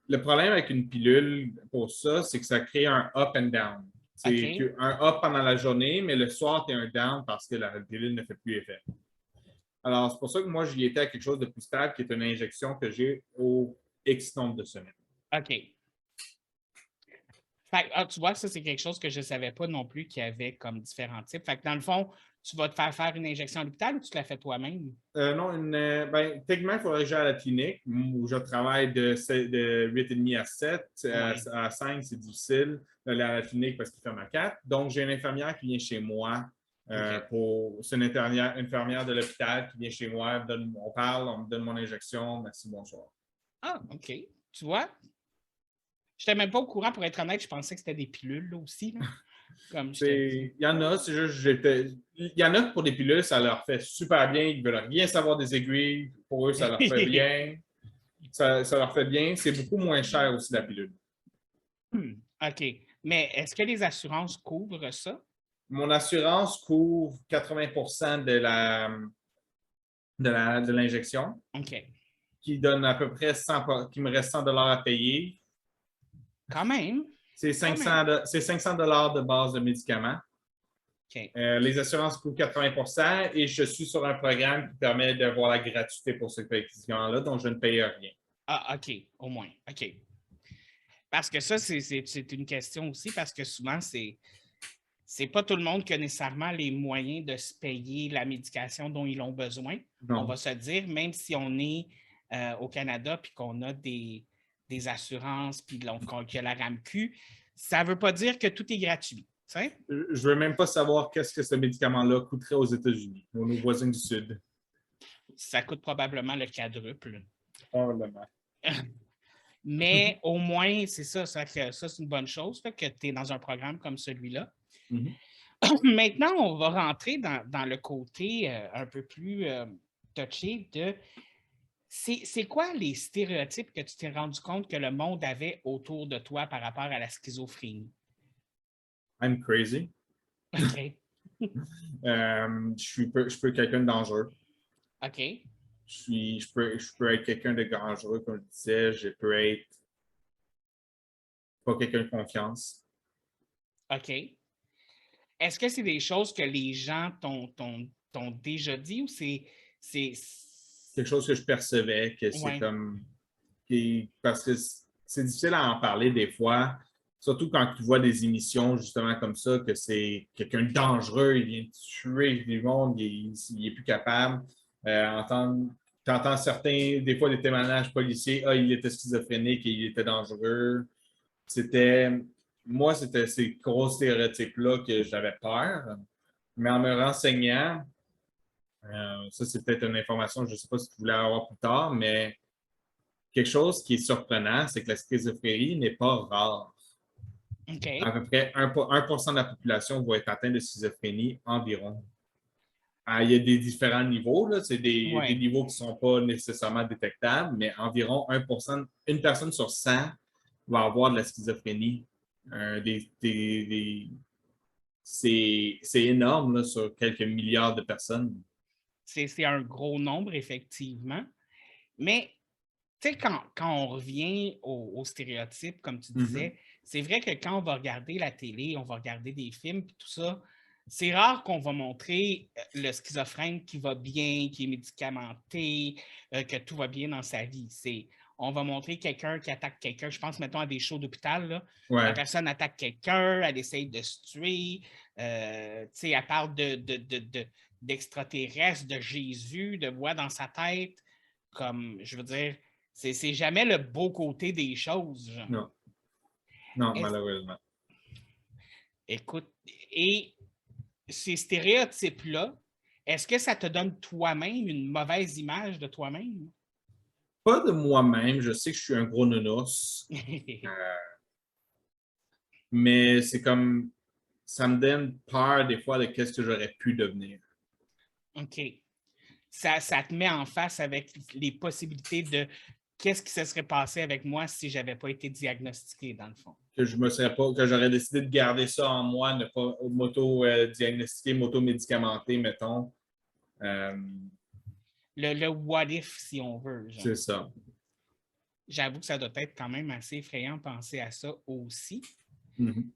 Le problème avec une pilule pour ça, c'est que ça crée un up and down. C'est un up pendant la journée, mais le soir, tu es un down parce que la pilule ne fait plus effet. Alors, c'est pour ça que moi, j'y étais à quelque chose de plus stable, qui est une injection que j'ai au X nombre de semaines. OK. Fait, tu vois, ça, c'est quelque chose que je ne savais pas non plus qu'il y avait comme différents types. Fait que dans le fond, tu vas te faire une injection à l'hôpital ou tu la fais toi-même? Non, techniquement, il faudrait que j'aille à la clinique où je travaille de 8h30 à 7. À 5, c'est difficile d'aller à la clinique parce qu'il ferme à 4. Donc, j'ai une infirmière qui vient chez moi. C'est une infirmière de l'hôpital qui vient chez moi. On parle, on me donne mon injection. Merci, bonsoir. Ah, OK. Tu vois? Je n'étais même pas au courant, pour être honnête. Je pensais que c'était des pilules là, aussi. Là. Il y en a, c'est juste, il y en a pour des pilules, ça leur fait super bien. Ils ne veulent rien savoir des aiguilles. Pour eux, ça leur fait bien. Ça leur fait bien. C'est beaucoup moins cher aussi, la pilule. OK. Mais est-ce que les assurances couvrent ça? Mon assurance couvre 80% de l'injection. OK. Qui donne à peu près 100, qui me reste 100 $ à payer. Quand même. C'est 500 $ de base de médicaments. Okay. Les assurances couvrent 80% et je suis sur un programme qui permet d'avoir la gratuité pour ces médicaments-là, donc je ne paye rien. Ah, OK, au moins. OK. Parce que ça, c'est une question aussi, parce que souvent, c'est pas tout le monde qui a nécessairement les moyens de se payer la médication dont ils ont besoin. Non. On va se dire, même si on est au Canada puis qu'on a des assurances puis qu'il y a la RAMQ, ça ne veut pas dire que tout est gratuit. T'sais? Je ne veux même pas savoir qu'est-ce que ce médicament-là coûterait aux États-Unis, nos voisins du Sud. Ça coûte probablement le quadruple. Probablement. Mais au moins, c'est ça. Ça c'est une bonne chose là, que tu es dans un programme comme celui-là. Maintenant, on va rentrer dans le côté un peu plus touché de c'est quoi les stéréotypes que tu t'es rendu compte que le monde avait autour de toi par rapport à la schizophrénie? I'm crazy. OK. Je peux être quelqu'un de dangereux. OK. Je peux être quelqu'un de dangereux, comme je disais. Je peux être pas quelqu'un de confiance. OK. Est-ce que c'est des choses que les gens t'ont déjà dit ou c'est quelque chose que je percevais, que c'est comme... Parce que c'est difficile à en parler des fois, surtout quand tu vois des émissions justement comme ça, que c'est quelqu'un de dangereux, il vient tuer du monde, il n'est plus capable. Tu entends certains, des fois, des témoignages policiers, il était schizophrénique et il était dangereux. C'était moi, c'était ces gros stéréotypes-là que j'avais peur. Mais en me renseignant, ça, c'est peut-être une information, je ne sais pas si tu voulais avoir plus tard, mais quelque chose qui est surprenant, c'est que la schizophrénie n'est pas rare. OK. À peu près 1% de la population va être atteinte de schizophrénie environ. Il y a des différents niveaux, là. C'est des Ouais. niveaux qui ne sont pas nécessairement détectables, mais environ 1%, une personne sur 100 va avoir de la schizophrénie. C'est énorme là, sur quelques milliards de personnes. C'est un gros nombre, effectivement. Mais, tu sais, quand on revient aux stéréotypes, comme tu disais, c'est vrai que quand on va regarder la télé, on va regarder des films, puis tout ça, c'est rare qu'on va montrer le schizophrène qui va bien, qui est médicamenté, que tout va bien dans sa vie. On va montrer quelqu'un qui attaque quelqu'un. Je pense, mettons, à des shows d'hôpital, là. Ouais. La personne attaque quelqu'un, elle essaye de se tuer, elle parle d'extraterrestres, de Jésus, de voix dans sa tête. Comme, je veux dire, c'est jamais le beau côté des choses. Genre. Non. Non, malheureusement. Écoute, et ces stéréotypes-là, est-ce que ça te donne toi-même une mauvaise image de toi-même? Pas de moi-même. Je sais que je suis un gros nounours. Mais c'est comme, ça me donne peur des fois de qu'est-ce que j'aurais pu devenir. OK. Ça te met en face avec les possibilités de qu'est-ce qui se serait passé avec moi si je n'avais pas été diagnostiqué, dans le fond. Que je me serais pas, que j'aurais décidé de garder ça en moi, ne pas m'auto-diagnostiquer, m'auto-médicamenter, mettons. Le what if, si on veut. Genre. C'est ça. J'avoue que ça doit être quand même assez effrayant de penser à ça aussi. Mm-hmm.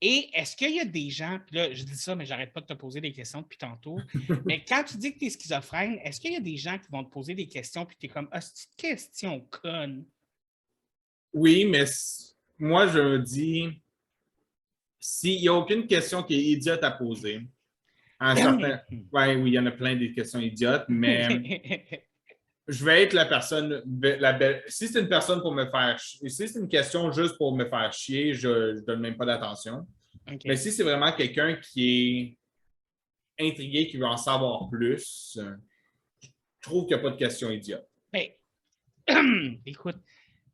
Et est-ce qu'il y a des gens, puis là, je dis ça, mais j'arrête pas de te poser des questions depuis tantôt, mais quand tu dis que tu es schizophrène, est-ce qu'il y a des gens qui vont te poser des questions, puis tu es comme, ah, c'est une question conne? Oui, mais moi, je me dis, s'il n'y a aucune question qui est idiote à poser, à un certain... Ouais, oui, il y en a plein des questions idiotes, mais je vais être la personne, si c'est une personne pour me faire chier, si c'est une question juste pour me faire chier, je ne donne même pas d'attention. Okay. Mais si c'est vraiment quelqu'un qui est intrigué, qui veut en savoir plus, je trouve qu'il n'y a pas de question idiote. Ben, écoute,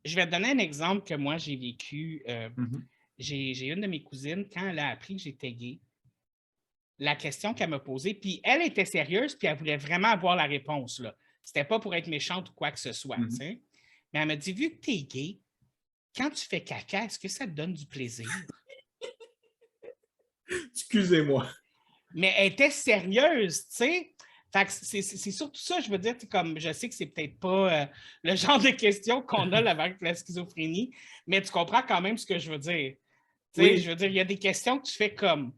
je vais te donner un exemple que moi j'ai vécu. J'ai une de mes cousines, quand elle a appris que j'étais gay, la question qu'elle m'a posée, puis elle était sérieuse, puis elle voulait vraiment avoir la réponse, là. C'était pas pour être méchante ou quoi que ce soit, tu sais. Mais elle m'a dit, vu que tu es gay, quand tu fais caca, est-ce que ça te donne du plaisir? Excusez-moi. Mais elle était sérieuse, tu sais. Fait que c'est surtout ça, je veux dire, comme je sais que c'est peut-être pas le genre de questions qu'on a avec la schizophrénie, mais tu comprends quand même ce que je veux dire. Tu sais, je veux dire, il y a des questions que tu fais comme...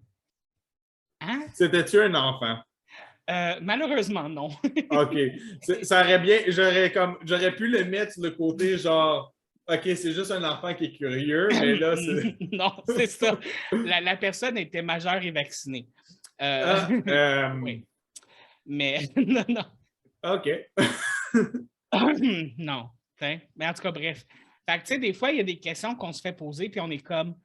Hein? C'était-tu un enfant? Malheureusement, non. OK. Ça aurait bien... J'aurais pu le mettre sur le côté genre... OK, c'est juste un enfant qui est curieux, mais là, c'est... Non, c'est ça. La personne était majeure et vaccinée. Oui. Mais non. OK. Non. Mais en tout cas, bref. Fait que, tu sais, des fois, il y a des questions qu'on se fait poser, puis on est comme...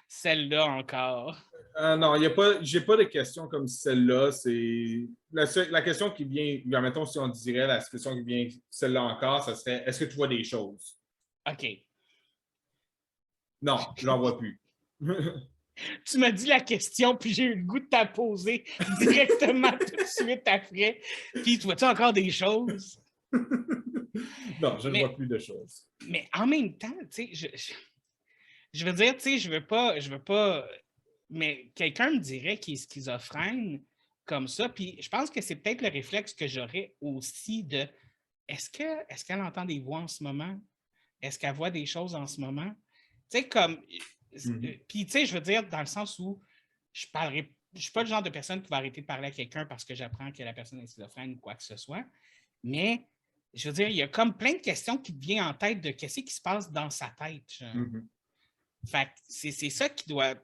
Celle-là encore. Non, j'ai pas de questions comme celle-là. C'est la question qui vient, mettons, si on dirait la question qui vient, celle-là encore, ça serait est-ce que tu vois des choses? OK. Non, je n'en vois plus. Tu m'as dit la question, puis j'ai eu le goût de t'en poser directement tout de suite après. Puis, tu vois-tu encore des choses? Non, je ne vois plus de choses. Mais en même temps, tu sais, je veux dire, tu sais, je veux pas, mais quelqu'un me dirait qu'il est schizophrène comme ça, puis je pense que c'est peut-être le réflexe que j'aurais aussi de, est-ce qu'elle entend des voix en ce moment? Est-ce qu'elle voit des choses en ce moment? Tu sais, comme, puis tu sais, je veux dire, dans le sens où je suis pas le genre de personne qui va arrêter de parler à quelqu'un parce que j'apprends que la personne est schizophrène ou quoi que ce soit, mais je veux dire, il y a comme plein de questions qui te viennent en tête de qu'est-ce qui se passe dans sa tête. Fait que c'est ça qui doit...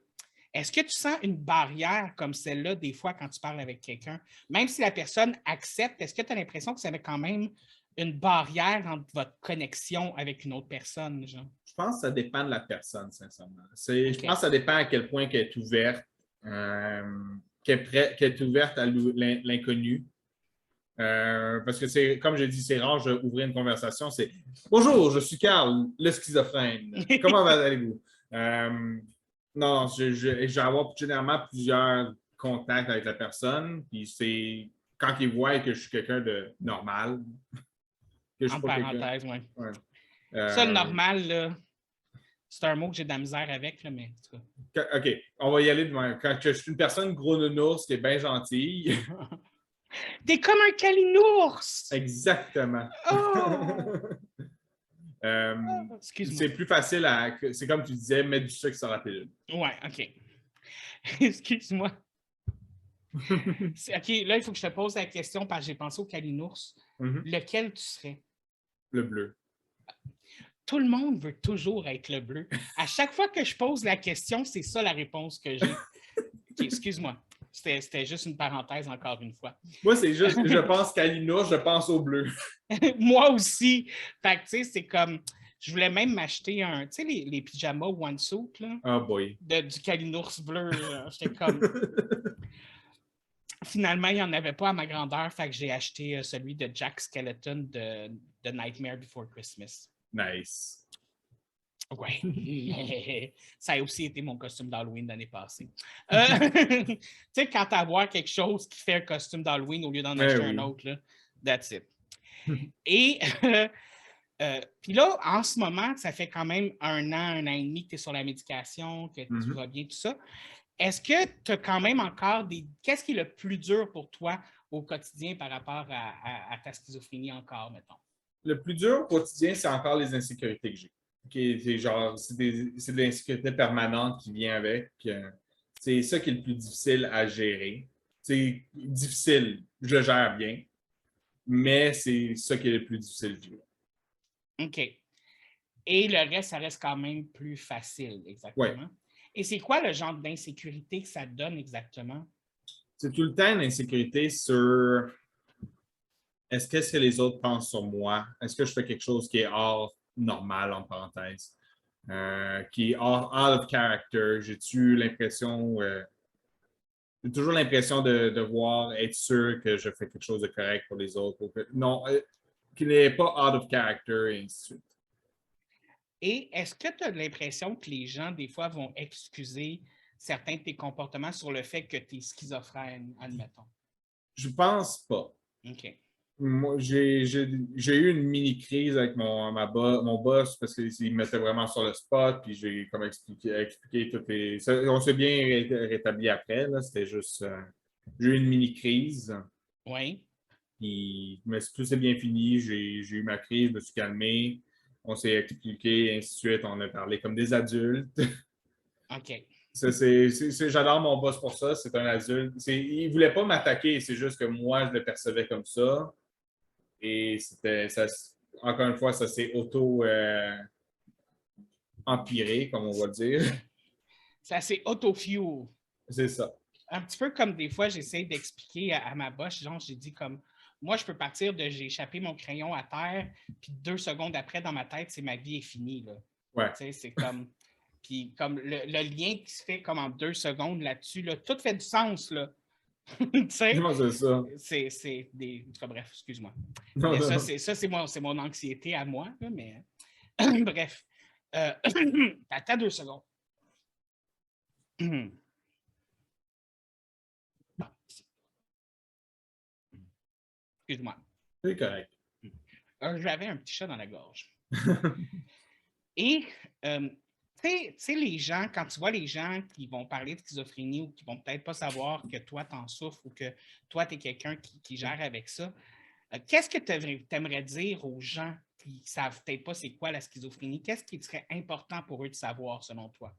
Est-ce que tu sens une barrière comme celle-là des fois quand tu parles avec quelqu'un? Même si la personne accepte, est-ce que tu as l'impression que ça met quand même une barrière entre votre connexion avec une autre personne, genre? Je pense que ça dépend de la personne, sincèrement. Je OK. pense que ça dépend à quel point qu'elle est ouverte, qu'elle est ouverte à l'inconnu. Parce que c'est, comme je dis, c'est rare d'ouvrir une conversation. C'est bonjour, je suis Carl, le schizophrène. Comment allez-vous? Non, je vais avoir généralement plusieurs contacts avec la personne. Puis c'est quand ils voient que je suis quelqu'un de normal, que je suis En pas quelqu'un. parenthèse, oui. Ouais. Ça, le normal, là, c'est un mot que j'ai de la misère avec, là, mais en tout OK, on va y aller de même. Quand je suis une personne gros nounours qui est bien gentille. cas. T'es comme un calinours! Exactement. Oh! Excuse-moi. C'est plus facile à. C'est comme tu disais, mettre du sucre sur la pilule. Ouais, OK. Excuse-moi. OK, là, il faut que je te pose la question parce que j'ai pensé au calinours. Lequel tu serais? Le bleu. Tout le monde veut toujours être le bleu. À chaque fois que je pose la question, c'est ça la réponse que j'ai. OK, excuse-moi. C'était juste une parenthèse encore une fois. Moi, c'est juste, je pense qu'à l'inours, je pense au bleu. Moi aussi. Fait que, tu sais, c'est comme, je voulais même m'acheter tu sais, les pyjamas one suit, là, Oh boy. du calinours bleu. J'étais comme, finalement, il n'y en avait pas à ma grandeur, fait que j'ai acheté celui de Jack Skeleton de Nightmare Before Christmas. Nice. Oui. Ça a aussi été mon costume d'Halloween l'année passée. Tu sais, quand tu as à voir quelque chose qui fait un costume d'Halloween au lieu d'en acheter un autre, là, that's it. Et puis là, en ce moment, ça fait quand même un an et demi que tu es sur la médication, que tu vas bien, tout ça. Est-ce que tu as quand même encore des... Qu'est-ce qui est le plus dur pour toi au quotidien par rapport à ta schizophrénie encore, mettons? Le plus dur au quotidien, c'est encore les insécurités que j'ai. C'est genre, c'est de l'insécurité permanente qui vient avec. C'est ça qui est le plus difficile à gérer. C'est difficile, je le gère bien, mais c'est ça qui est le plus difficile de vivre. OK. Et le reste, ça reste quand même plus facile, exactement. Ouais. Et c'est quoi le genre d'insécurité que ça donne exactement? C'est tout le temps une insécurité sur qu'est-ce que les autres pensent sur moi? Est-ce que je fais quelque chose qui est hors normal, en parenthèse? Qui est out of character? J'ai-tu l'impression, j'ai toujours l'impression de devoir être sûr que je fais quelque chose de correct pour les autres. Non, qu'il n'est pas out of character et ainsi de suite. Et est-ce que tu as l'impression que les gens, des fois, vont excuser certains de tes comportements sur le fait que tu es schizophrène, admettons? Je pense pas. OK. Moi, j'ai eu une mini-crise avec mon boss parce qu'il me mettait vraiment sur le spot, puis j'ai comme expliqué toutes les. On s'est bien rétabli après, là. C'était juste. J'ai eu une mini-crise. Oui. Puis, mais tout s'est bien fini. J'ai eu ma crise, je me suis calmé. On s'est expliqué, ainsi de suite. On a parlé comme des adultes. OK. J'adore mon boss pour ça. C'est un adulte. Il ne voulait pas m'attaquer. C'est juste que moi, je le percevais comme ça. Et encore une fois, ça s'est empiré, comme on va dire. Ça, c'est auto-fuel. C'est ça. Un petit peu comme des fois, j'essaie d'expliquer à ma boss, genre, j'ai dit comme, moi, je peux partir de j'ai échappé mon crayon à terre, puis 2 secondes après, dans ma tête, c'est ma vie est finie, là. Ouais. Tu sais, c'est comme, puis comme le lien qui se fait comme en 2 secondes là-dessus, là, tout fait du sens, là. Tu sais? Non, c'est ça. C'est des... En tout cas, bref, excuse-moi. Non, Mais non, ça, c'est mon anxiété à moi, là, mais... Bref. Attends 2 secondes. Excuse-moi. c'est correct. J'avais un petit chat dans la gorge. Et, tu sais, les gens, quand tu vois les gens qui vont parler de schizophrénie ou qui vont peut-être pas savoir que toi, t'en souffres ou que toi, tu es quelqu'un qui gère avec ça, qu'est-ce que tu aimerais dire aux gens qui ne savent peut-être pas c'est quoi la schizophrénie? Qu'est-ce qui serait important pour eux de savoir, selon toi?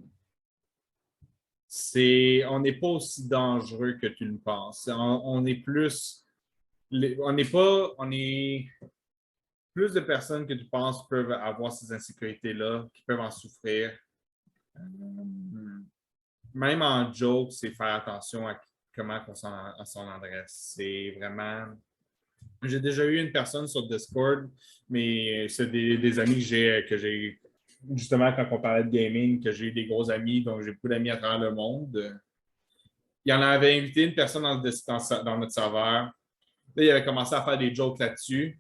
On n'est pas aussi dangereux que tu le penses. On est plus. On est plus de personnes que tu penses peuvent avoir ces insécurités-là, qui peuvent en souffrir. Même en joke, c'est faire attention à comment on s'en adresse. C'est vraiment. J'ai déjà eu une personne sur Discord, mais c'est des amis que j'ai justement quand on parlait de gaming, que j'ai eu des gros amis, donc j'ai beaucoup d'amis à travers le monde. Il en avait invité une personne dans notre serveur. Là, il avait commencé à faire des jokes là-dessus.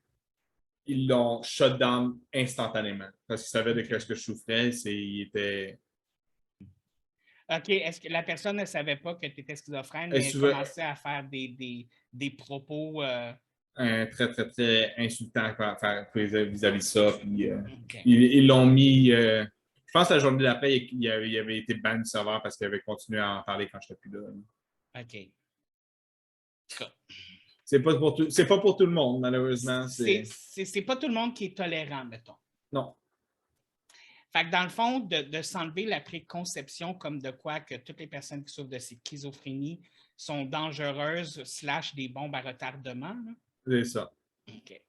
Ils l'ont shut down instantanément parce qu'ils savaient de ce que je souffrais. Il était. OK, est-ce que la personne ne savait pas que tu étais schizophrène, Elle mais elle souvent commençait à faire des propos. très, très, très insultant vis-à-vis de ça. Puis, OK. ils l'ont mis. Je pense que la journée d'après, il avait été ban du serveur parce qu'il avait continué à en parler quand je n'étais plus là. OK. C'est pas pour tout le monde, malheureusement. C'est pas tout le monde qui est tolérant, mettons. Non. Fait que dans le fond, de s'enlever la préconception comme de quoi que toutes les personnes qui souffrent de schizophrénie sont dangereuses / des bombes à retardement. Là. C'est ça. OK.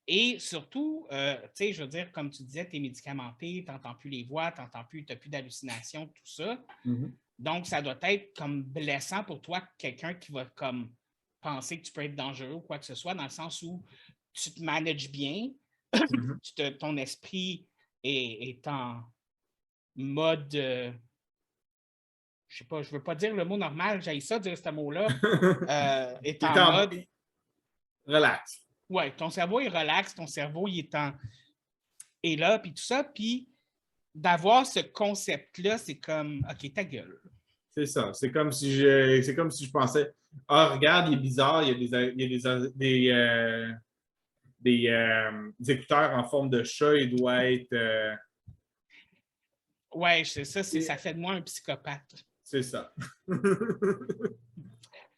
Et surtout, tu sais, je veux dire, comme tu disais, tu es médicamenté, tu n'entends plus les voix, tu n'as plus d'hallucinations, tout ça. Mm-hmm. Donc, ça doit être comme blessant pour toi, quelqu'un qui va comme penser que tu peux être dangereux ou quoi que ce soit, dans le sens où tu te manages bien, Mm-hmm. ton esprit est en mode, je sais pas, je veux pas dire le mot normal, j'ai ça dire ce mot-là, est en mode... Relax. Ouais, ton cerveau est relax, ton cerveau il est là, puis tout ça, puis d'avoir ce concept-là, c'est comme, OK, ta gueule. C'est ça. C'est comme si je pensais, ah, regarde, il est bizarre, il y a des écouteurs en forme de chat, il doit être. Ouais, c'est ça, ça fait de moi un psychopathe. C'est ça.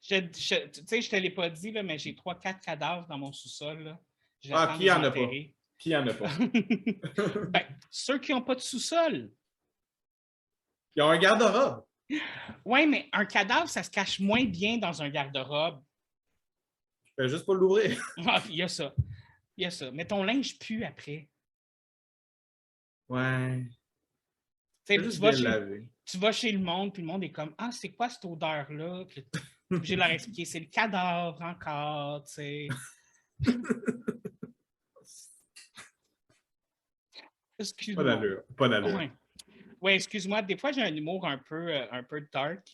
Tu sais, je te l'ai pas dit, là, mais j'ai 3-4 cadavres dans mon sous-sol. Là. Qui en a pas? Qui en a pas? Ben, ceux qui n'ont pas de sous-sol. Ils ont un garde-robe. Oui, mais un cadavre, ça se cache moins bien dans un garde-robe. Fais juste pas l'ouvrir. Ah, il y a ça. Il y a ça. Mais ton linge pue après. Ouais. Tu vas chez le monde, puis le monde est comme, ah, c'est quoi cette odeur-là? J'ai leur expliquer, c'est le cadavre encore, tu sais. Excuse-moi. Pas d'allure. Ouais. Oui, excuse-moi. Des fois, j'ai un humour un peu dark.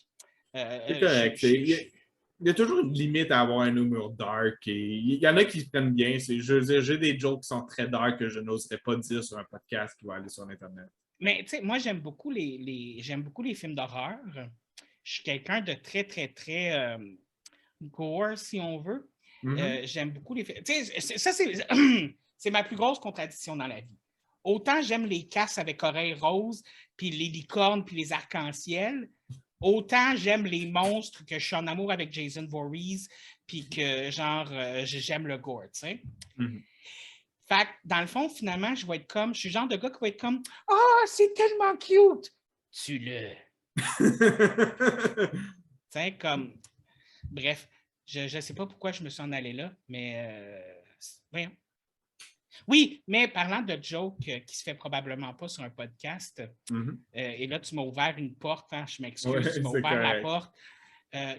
C'est correct. Il y a toujours une limite à avoir un humour dark. Il y en a qui se prennent bien. Je veux dire, j'ai des jokes qui sont très dark que je n'oserais pas dire sur un podcast qui va aller sur Internet. Mais tu sais, moi, j'aime beaucoup j'aime beaucoup les films d'horreur. Je suis quelqu'un de très, très, très gore, si on veut. Mm-hmm. J'aime beaucoup les films. Tu sais, ça, c'est ma plus grosse contradiction dans la vie. Autant j'aime les casses avec oreilles roses, puis les licornes, puis les arcs-en-ciel, autant j'aime les monstres que je suis en amour avec Jason Voorhees, puis que genre, j'aime le gore, tu sais. Mm-hmm. Fait que, dans le fond, finalement, je vais être comme, je suis le genre de gars qui va être comme, « Ah, c'est tellement cute! » Tue-le. Tu sais, comme, bref, je ne sais pas pourquoi je me suis en allé là, mais voyons. Oui, mais parlant de joke qui se fait probablement pas sur un podcast, et là, tu m'as ouvert une porte, hein, je m'excuse, ouais, tu m'as ouvert correct. la porte.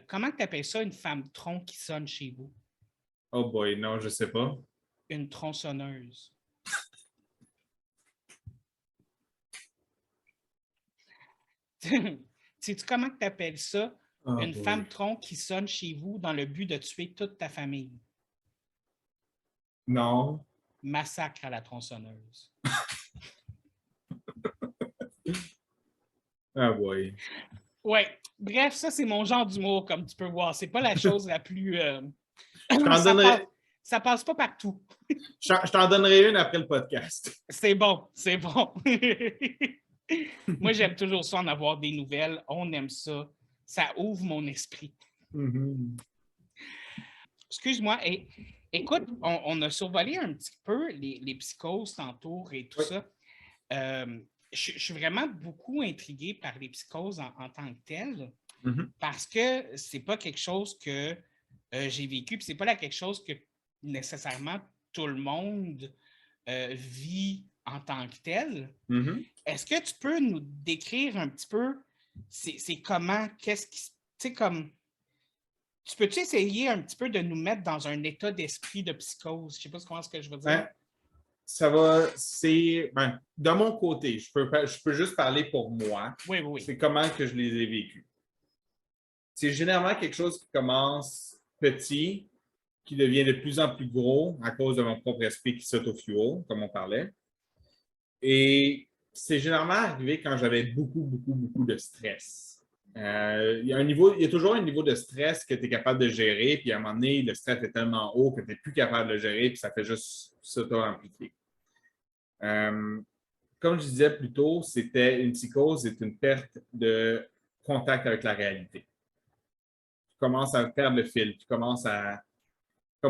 Comment tu appelles ça, une femme tronc qui sonne chez vous? Oh boy, non, je sais pas. Une tronçonneuse. Sais-tu comment tu appelles ça? Une femme tronc qui sonne chez vous dans le but de tuer toute ta famille. Non. Massacre à la tronçonneuse. Ah boy. Ouais. Bref, ça, c'est mon genre d'humour, comme tu peux voir. C'est pas la chose la plus... Ça passe pas partout. Je t'en donnerai une après le podcast. C'est bon, c'est bon. Moi, j'aime toujours ça, en avoir des nouvelles. On aime ça. Ça ouvre mon esprit. Mm-hmm. Excuse-moi. Écoute, on a survolé un petit peu les psychoses tantôt et tout ça. Je suis vraiment beaucoup intrigué par les psychoses en tant que telles parce que c'est pas quelque chose que j'ai vécu, puis c'est pas quelque chose que nécessairement tout le monde vit en tant que tel. Est-ce que tu peux nous décrire un petit peu c'est comment, qu'est-ce qui, tu sais, comme Tu peux-tu essayer un petit peu de nous mettre dans un état d'esprit de psychose? Je ne sais pas comment est-ce que je veux dire. De mon côté, je peux juste parler pour moi. Oui. C'est comment que je les ai vécus. C'est généralement quelque chose qui commence petit, qui devient de plus en plus gros à cause de mon propre esprit qui s'auto-fuel, comme on parlait. Et c'est généralement arrivé quand j'avais beaucoup de stress. Il y a toujours un niveau de stress que tu es capable de gérer, puis à un moment donné, le stress est tellement haut que tu n'es plus capable de le gérer, puis ça fait juste s'auto-amplifier. Comme je disais plus tôt, une psychose, c'est une perte de contact avec la réalité. Tu commences à perdre le fil, comme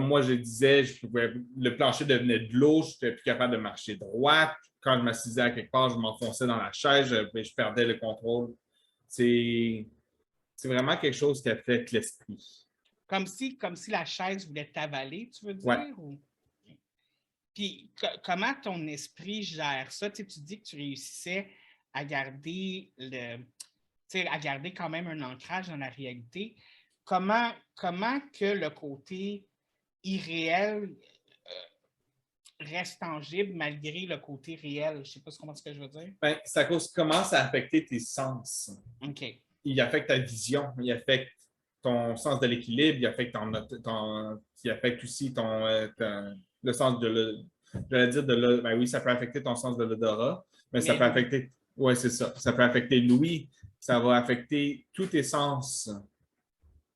moi je disais, le plancher devenait de l'eau, je n'étais plus capable de marcher droit. Quand je m'assisais à quelque part, je m'enfonçais dans la chaise, je perdais le contrôle. C'est vraiment quelque chose qui affecte l'esprit. Comme si la chaise voulait t'avaler, tu veux dire? Ouais. Puis comment ton esprit gère ça? Tu dis que tu réussissais à garder quand même un ancrage dans la réalité. Comment que le côté irréel reste tangible malgré le côté réel? Je ne sais pas ce que je veux dire. Ben, ça commence à affecter tes sens. OK. Il affecte ta vision, il affecte ton sens de l'équilibre, il affecte aussi le sens ça peut affecter ton sens de l'odorat, mais ça peut affecter, c'est ça, ça peut affecter l'ouïe, ça va affecter tous tes sens.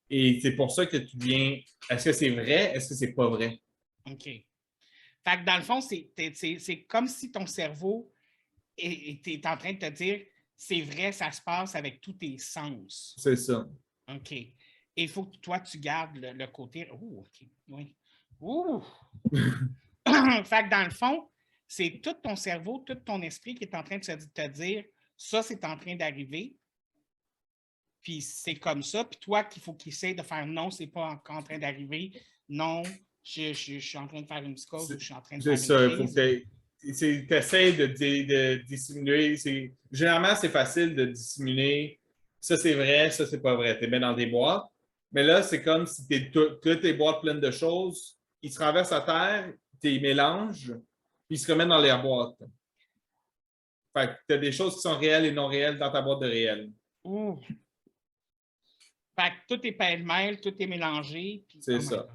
Et c'est pour ça que tu viens, est-ce que c'est vrai, est-ce que c'est pas vrai? OK. Fait que dans le fond, c'est comme si ton cerveau est en train de te dire, c'est vrai, ça se passe avec tous tes sens. C'est ça. OK. Et il faut que toi, tu gardes le côté. Oh, OK. Oui. Ouh! Fait que dans le fond, c'est tout ton cerveau, tout ton esprit qui est en train de te dire, ça, c'est en train d'arriver. Puis c'est comme ça. Puis toi, qu'il faut qu'il essaie de faire non, c'est pas encore en train d'arriver. Non, je suis en train de faire une psychose ou je suis en train de faire une crise. C'est ça, tu essaies de dissimuler. Généralement, c'est facile de dissimuler. Ça, c'est vrai, ça, c'est pas vrai. Tu es bien dans des boîtes. Mais là, c'est comme si toutes tes boîtes pleines de choses, ils se renversent à terre, tu les mélanges, puis ils se remettent dans les boîtes. Fait que tu as des choses qui sont réelles et non réelles dans ta boîte de réel. Ouh! Fait que tout est pêle-mêle, tout est mélangé. C'est ça.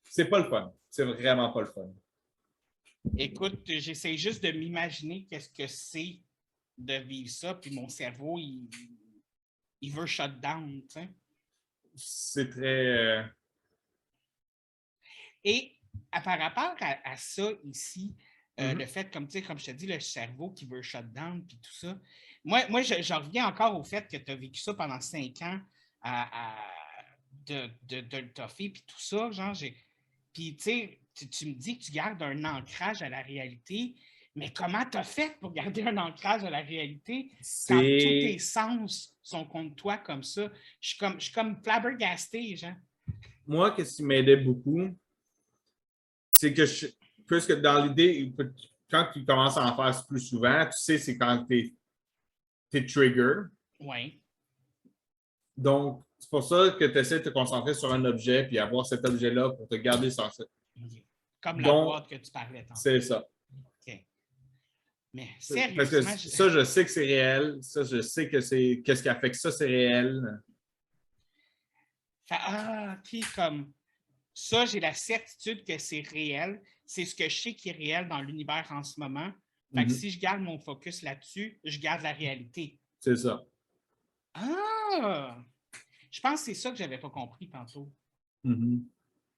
C'est pas le fun. C'est vraiment pas le fun. Écoute, j'essaie juste de m'imaginer qu'est-ce que c'est de vivre ça, puis mon cerveau, il veut shut down, tu sais. C'est très... Et par rapport à ça ici, le fait, comme je te dis, le cerveau qui veut shut down, puis tout ça, moi je reviens encore au fait que tu as vécu ça pendant 5 ans de le toffer, puis tout ça, genre, puis tu sais, tu me dis que tu gardes un ancrage à la réalité, mais comment tu as fait pour garder un ancrage à la réalité quand tous tes sens sont contre toi comme ça? Je suis comme flabbergasté, genre. Moi, ce qui m'aidait beaucoup, c'est que puisque dans l'idée, quand tu commences à en faire plus souvent, tu sais, c'est quand tu es trigger. Oui. Donc, c'est pour ça que tu essaies de te concentrer sur un objet puis avoir cet objet-là pour te garder sensé. Comme la boîte que tu parlais tantôt. C'est ça. OK. Mais sérieusement... Parce que ça, je sais que c'est réel. Ça, je sais que c'est... Qu'est-ce qui affecte ça, c'est réel. OK, comme... Ça, j'ai la certitude que c'est réel. C'est ce que je sais qui est réel dans l'univers en ce moment. Fait que si je garde mon focus là-dessus, je garde la réalité. C'est ça. Ah! Je pense que c'est ça que je n'avais pas compris tantôt.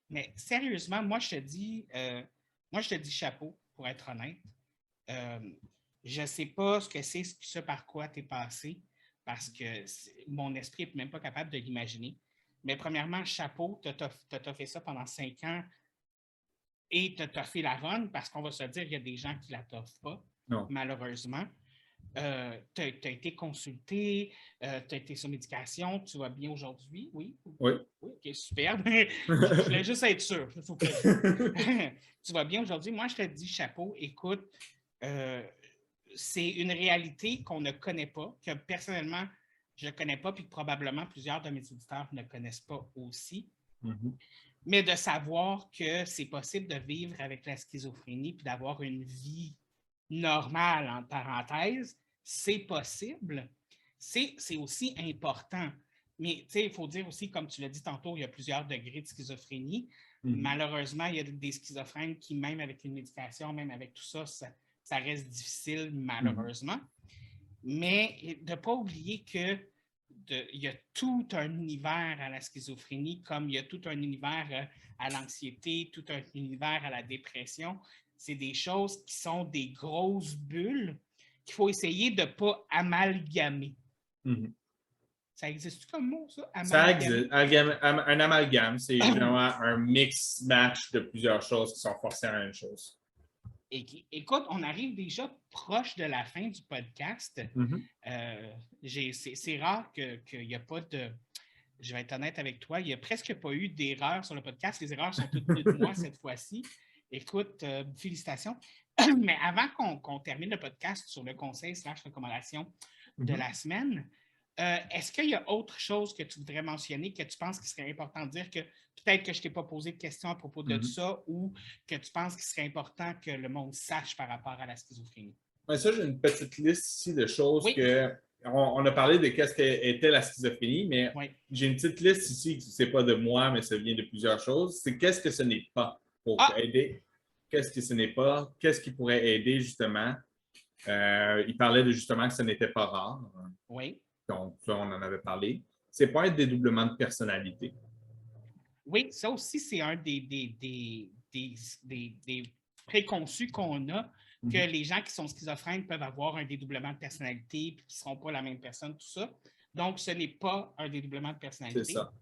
Mais sérieusement, moi, je te dis chapeau, pour être honnête. Je ne sais pas ce que c'est ce par quoi tu es passé, parce que mon esprit n'est même pas capable de l'imaginer. Mais premièrement, chapeau, tu as fait ça pendant 5 ans et tu as fait la run, parce qu'on va se dire qu'il y a des gens qui ne la t'offrent pas, malheureusement. Tu as été consulté, tu as été sur médication, tu vas bien aujourd'hui, oui? Oui. OK, super. Je voulais juste être sûr. Tu vas bien aujourd'hui. Moi, je te dis chapeau. Écoute, c'est une réalité qu'on ne connaît pas, que personnellement, je ne connais pas, puis que probablement plusieurs de mes auditeurs ne connaissent pas aussi. Mhm. Mais de savoir que c'est possible de vivre avec la schizophrénie puis d'avoir une vie normale, en parenthèse, c'est possible. C'est aussi important. Mais il faut dire aussi, comme tu l'as dit tantôt, il y a plusieurs degrés de schizophrénie. Malheureusement, il y a des schizophrènes qui, même avec une médication, même avec tout ça, ça reste difficile, malheureusement. Mais de ne pas oublier que il y a tout un univers à la schizophrénie, comme il y a tout un univers à l'anxiété, tout un univers à la dépression. C'est des choses qui sont des grosses bulles qu'il faut essayer de ne pas amalgamer. Ça existe comme mot, ça? Ça existe. Un amalgame, c'est généralement un mix-match de plusieurs choses qui sont forcées à la même chose. Écoute, on arrive déjà proche de la fin du podcast. C'est rare qu'il n'y a pas de... Je vais être honnête avec toi, il n'y a presque pas eu d'erreurs sur le podcast. Les erreurs sont toutes venues de moi cette fois-ci. Écoute, félicitations. Mais avant qu'on termine le podcast sur le conseil / recommandation de la semaine, est-ce qu'il y a autre chose que tu voudrais mentionner que tu penses qu'il serait important de dire, que peut-être que je ne t'ai pas posé de questions à propos de ça, ou que tu penses qu'il serait important que le monde sache par rapport à la schizophrénie? Ouais, ça, j'ai une petite liste ici de choses que... On a parlé de qu'est-ce qu'était la schizophrénie, mais j'ai une petite liste ici, ce n'est pas de moi, mais ça vient de plusieurs choses. C'est qu'est-ce que ce n'est pas pour aider, qu'est-ce que ce n'est pas, qu'est-ce qui pourrait aider justement. Il parlait de justement que ce n'était pas rare. Oui. Donc, ça, on en avait parlé. C'est pas un dédoublement de personnalité. Oui, ça aussi, c'est un des préconçus qu'on a, que les gens qui sont schizophrènes peuvent avoir un dédoublement de personnalité et qui ne seront pas la même personne, tout ça. Donc, ce n'est pas un dédoublement de personnalité. C'est ça.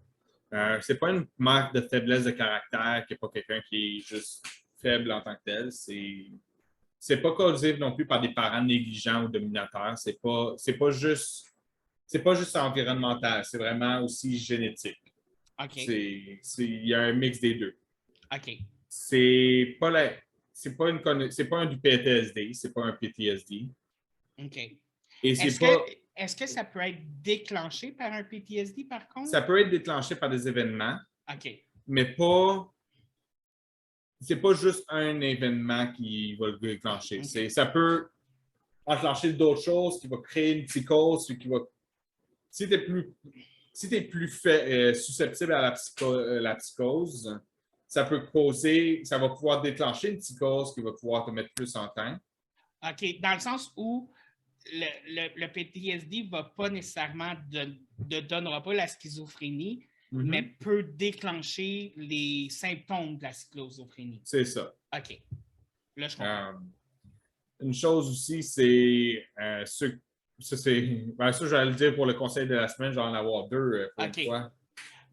C'est pas une marque de faiblesse de caractère, qu'il n'y a pas quelqu'un qui est juste faible en tant que tel. C'est pas causé non plus par des parents négligents ou dominateurs. C'est pas juste environnemental, c'est vraiment aussi génétique. OK. Il y a un mix des deux. OK. C'est pas un du PTSD, c'est pas un PTSD. OK. Et Est-ce que ça peut être déclenché par un PTSD, par contre? Ça peut être déclenché par des événements, OK. mais c'est pas juste un événement qui va le déclencher. Okay. Ça peut enclencher d'autres choses, qui va créer une psychose, qui va... Si tu es plus susceptible à la psychose, ça va pouvoir déclencher une psychose qui va pouvoir te mettre plus en temps. OK. Dans le sens où le PTSD ne va pas nécessairement ne donnera pas la schizophrénie, mais peut déclencher les symptômes de la schizophrénie. C'est ça. OK. Là, je comprends. Une chose aussi, c'est ça, je vais le dire pour le conseil de la semaine, je vais en avoir deux pour une fois.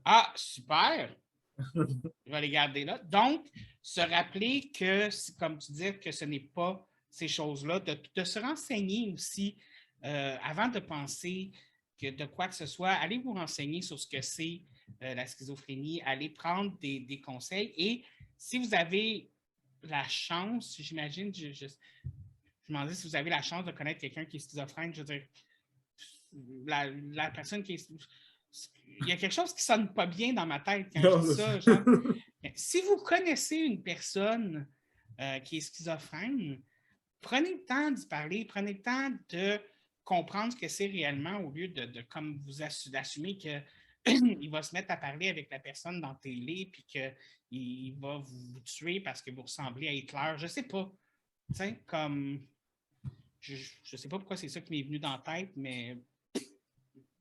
Ah, super! Je vais les garder là. Donc, se rappeler que, comme tu dis, que ce n'est pas ces choses-là, de se renseigner aussi avant de penser que de quoi que ce soit. Allez vous renseigner sur ce que c'est la schizophrénie, allez prendre des conseils. Et si vous avez la chance, j'imagine, je me demandais si vous avez la chance de connaître quelqu'un qui est schizophrène, je veux dire, la personne qui est... Il y a quelque chose qui ne sonne pas bien dans ma tête quand je dis ça. Genre. Si vous connaissez une personne qui est schizophrène, prenez le temps d'y parler, prenez le temps de comprendre ce que c'est réellement au lieu de comme vous assumer qu'il va se mettre à parler avec la personne dans la télé puis qu'il va vous tuer parce que vous ressemblez à Hitler. Je ne sais pas. Tu sais, comme... Je ne sais pas pourquoi c'est ça qui m'est venu dans la tête, mais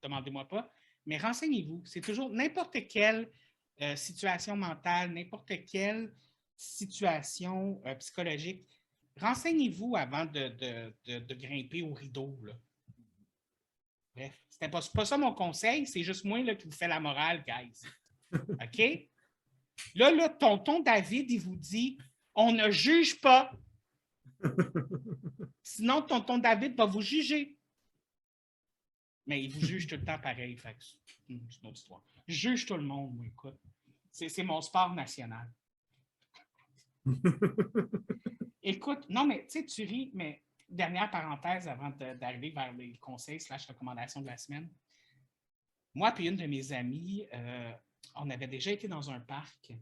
demandez-moi pas. Mais renseignez-vous. C'est toujours n'importe quelle situation mentale, n'importe quelle situation psychologique. Renseignez-vous avant de grimper au rideau. Là. Bref, c'était pas ça mon conseil, c'est juste moi là, qui vous fait la morale, guys. OK? Là, tonton David, il vous dit on ne juge pas. Sinon, tonton David va vous juger. Mais il vous juge tout le temps pareil. Fait que c'est une autre histoire. Je juge tout le monde, moi, écoute. C'est mon sport national. Écoute, non, mais tu sais, tu ris, mais dernière parenthèse avant d'arriver vers les conseils / recommandations de la semaine. moi et une de mes amies, on avait déjà été dans un parc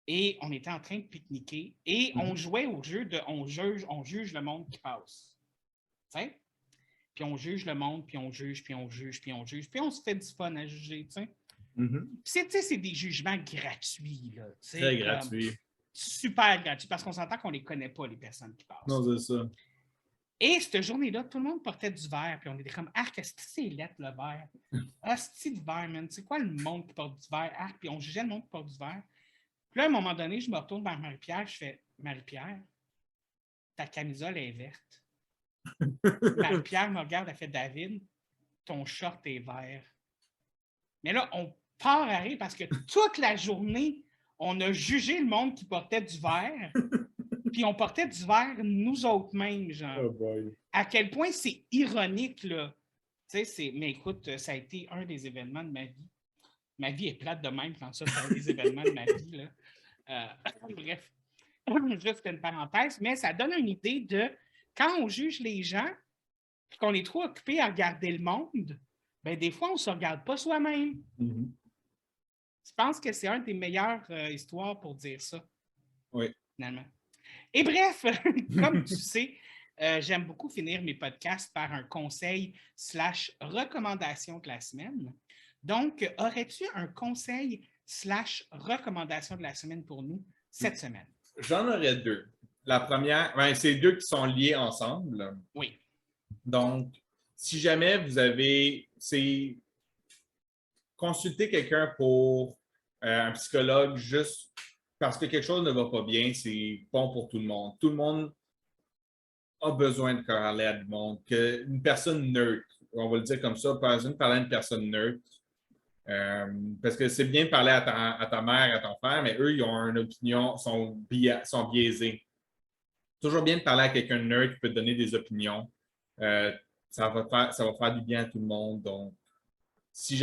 et on était en train de pique-niquer et on jouait au jeu de on juge le monde qui passe. Tu sais? Puis on juge le monde, puis on juge, puis on juge, puis on juge, puis on se fait du fun à juger, tu sais. C'est des jugements gratuits, là. Très gratuits. Super gratuits, parce qu'on s'entend qu'on ne les connaît pas, les personnes qui passent. Non, c'est ça. Et cette journée-là, tout le monde portait du verre, puis on était comme « Arc, est-ce que c'est lettre, le verre? Asti de verre, man. C'est quoi le monde qui porte du verre? Arc, puis on jugeait le monde qui porte du verre. Puis là, à un moment donné, je me retourne vers Marie-Pierre, je fais « Marie-Pierre, ta camisole est verte. » Marie-Pierre me regarde, elle fait « David, ton short est vert. » Mais là, on part à rire parce que toute la journée, on a jugé le monde qui portait du vert, puis on portait du vert nous autres mêmes, genre. Oh boy. À quel point c'est ironique, là. Tu sais, mais écoute, ça a été un des événements de ma vie. Ma vie est plate de même quand ça, c'est un des événements de ma vie, là. Bref, juste une parenthèse, mais ça donne une idée de quand on juge les gens, puis qu'on est trop occupé à regarder le monde, ben des fois, on ne se regarde pas soi-même. Je pense que c'est une des meilleures histoires pour dire ça. Oui. Finalement. Et bref, comme tu sais, j'aime beaucoup finir mes podcasts par un conseil / recommandation de la semaine. Donc, aurais-tu un conseil / recommandation de la semaine pour nous cette semaine? J'en aurais deux. La première, c'est deux qui sont liés ensemble. Oui. Donc, si jamais vous avez, consulter quelqu'un pour un psychologue juste parce que quelque chose ne va pas bien, c'est bon pour tout le monde. Tout le monde a besoin de parler à du monde. Une personne neutre, on va le dire comme ça, pas besoin de parler à une personne neutre. Parce que c'est bien de parler à ta mère, à ton père, mais eux, ils ont une opinion, sont biaisés. Toujours bien de parler à quelqu'un de neutre qui peut te donner des opinions. Ça va faire du bien à tout le monde. Donc, si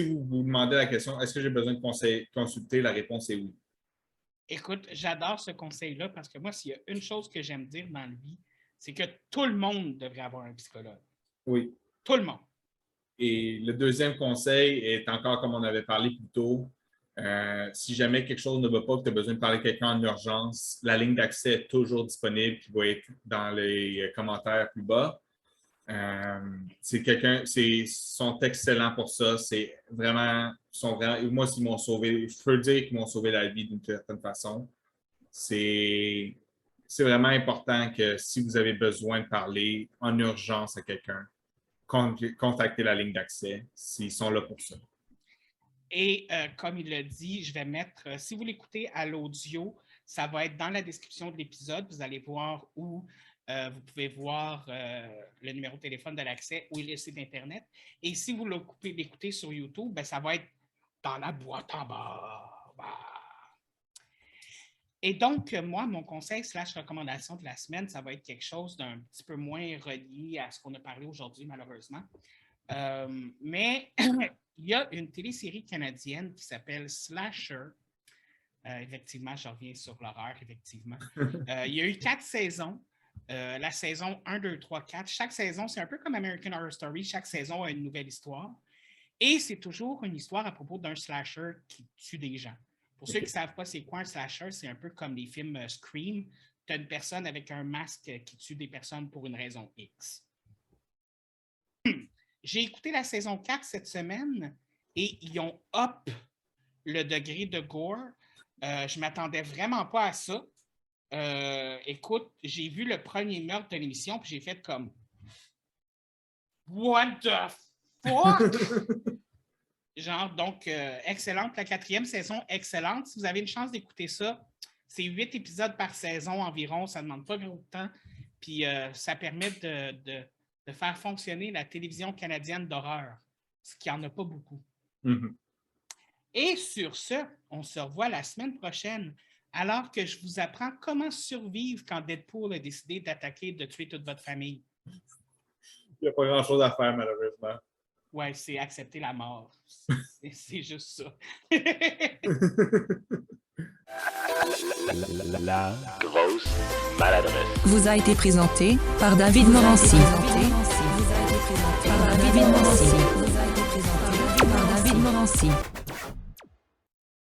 vous vous demandez la question, est-ce que j'ai besoin de consulter, la réponse est oui. Écoute, j'adore ce conseil-là parce que moi, s'il y a une chose que j'aime dire dans la vie, c'est que tout le monde devrait avoir un psychologue. Oui. Tout le monde. Et le deuxième conseil est encore comme on avait parlé plus tôt. Si jamais quelque chose ne va pas, que tu as besoin de parler à quelqu'un en urgence, la ligne d'accès est toujours disponible qui va être dans les commentaires plus bas. Ils sont excellents pour ça. C'est vraiment, moi, ils m'ont sauvé, je peux dire qu'ils m'ont sauvé la vie d'une certaine façon. C'est vraiment important que si vous avez besoin de parler en urgence à quelqu'un, contactez la ligne d'accès. Ils sont là pour ça. Et comme il l'a dit, je vais mettre, si vous l'écoutez à l'audio, ça va être dans la description de l'épisode. Vous allez voir où vous pouvez voir le numéro de téléphone de l'accès ou le site Internet. Et si vous l'écoutez sur YouTube, ben, ça va être dans la boîte en bas. Et donc, moi, mon conseil / recommandation de la semaine, ça va être quelque chose d'un petit peu moins relié à ce qu'on a parlé aujourd'hui, malheureusement. Mais il y a une télésérie canadienne qui s'appelle Slasher. Effectivement, je reviens sur l'horreur, effectivement. Il y a eu 4 saisons. La saison 1, 2, 3, 4. Chaque saison, c'est un peu comme American Horror Story. Chaque saison a une nouvelle histoire. Et c'est toujours une histoire à propos d'un slasher qui tue des gens. Pour ceux qui ne savent pas c'est quoi un slasher, c'est un peu comme les films Scream. Tu as une personne avec un masque qui tue des personnes pour une raison X. J'ai écouté la saison 4 cette semaine et ils ont up le degré de gore. Je ne m'attendais vraiment pas à ça. Écoute, j'ai vu le premier meurtre de l'émission puis j'ai fait comme What the fuck? Genre, donc, excellente. La 4e saison, excellente. Si vous avez une chance d'écouter ça, c'est 8 épisodes par saison environ. Ça ne demande pas beaucoup de temps. Puis, ça permet de faire fonctionner la télévision canadienne d'horreur, ce qui n'en a pas beaucoup. Mm-hmm. Et sur ce, on se revoit la semaine prochaine, alors que je vous apprends comment survivre quand Deadpool a décidé d'attaquer et de tuer toute votre famille. Il n'y a pas grand-chose à faire, malheureusement. Ouais, c'est accepter la mort. C'est juste ça. La grosse maladresse. Vous a été présenté par David Morancy. Nancy.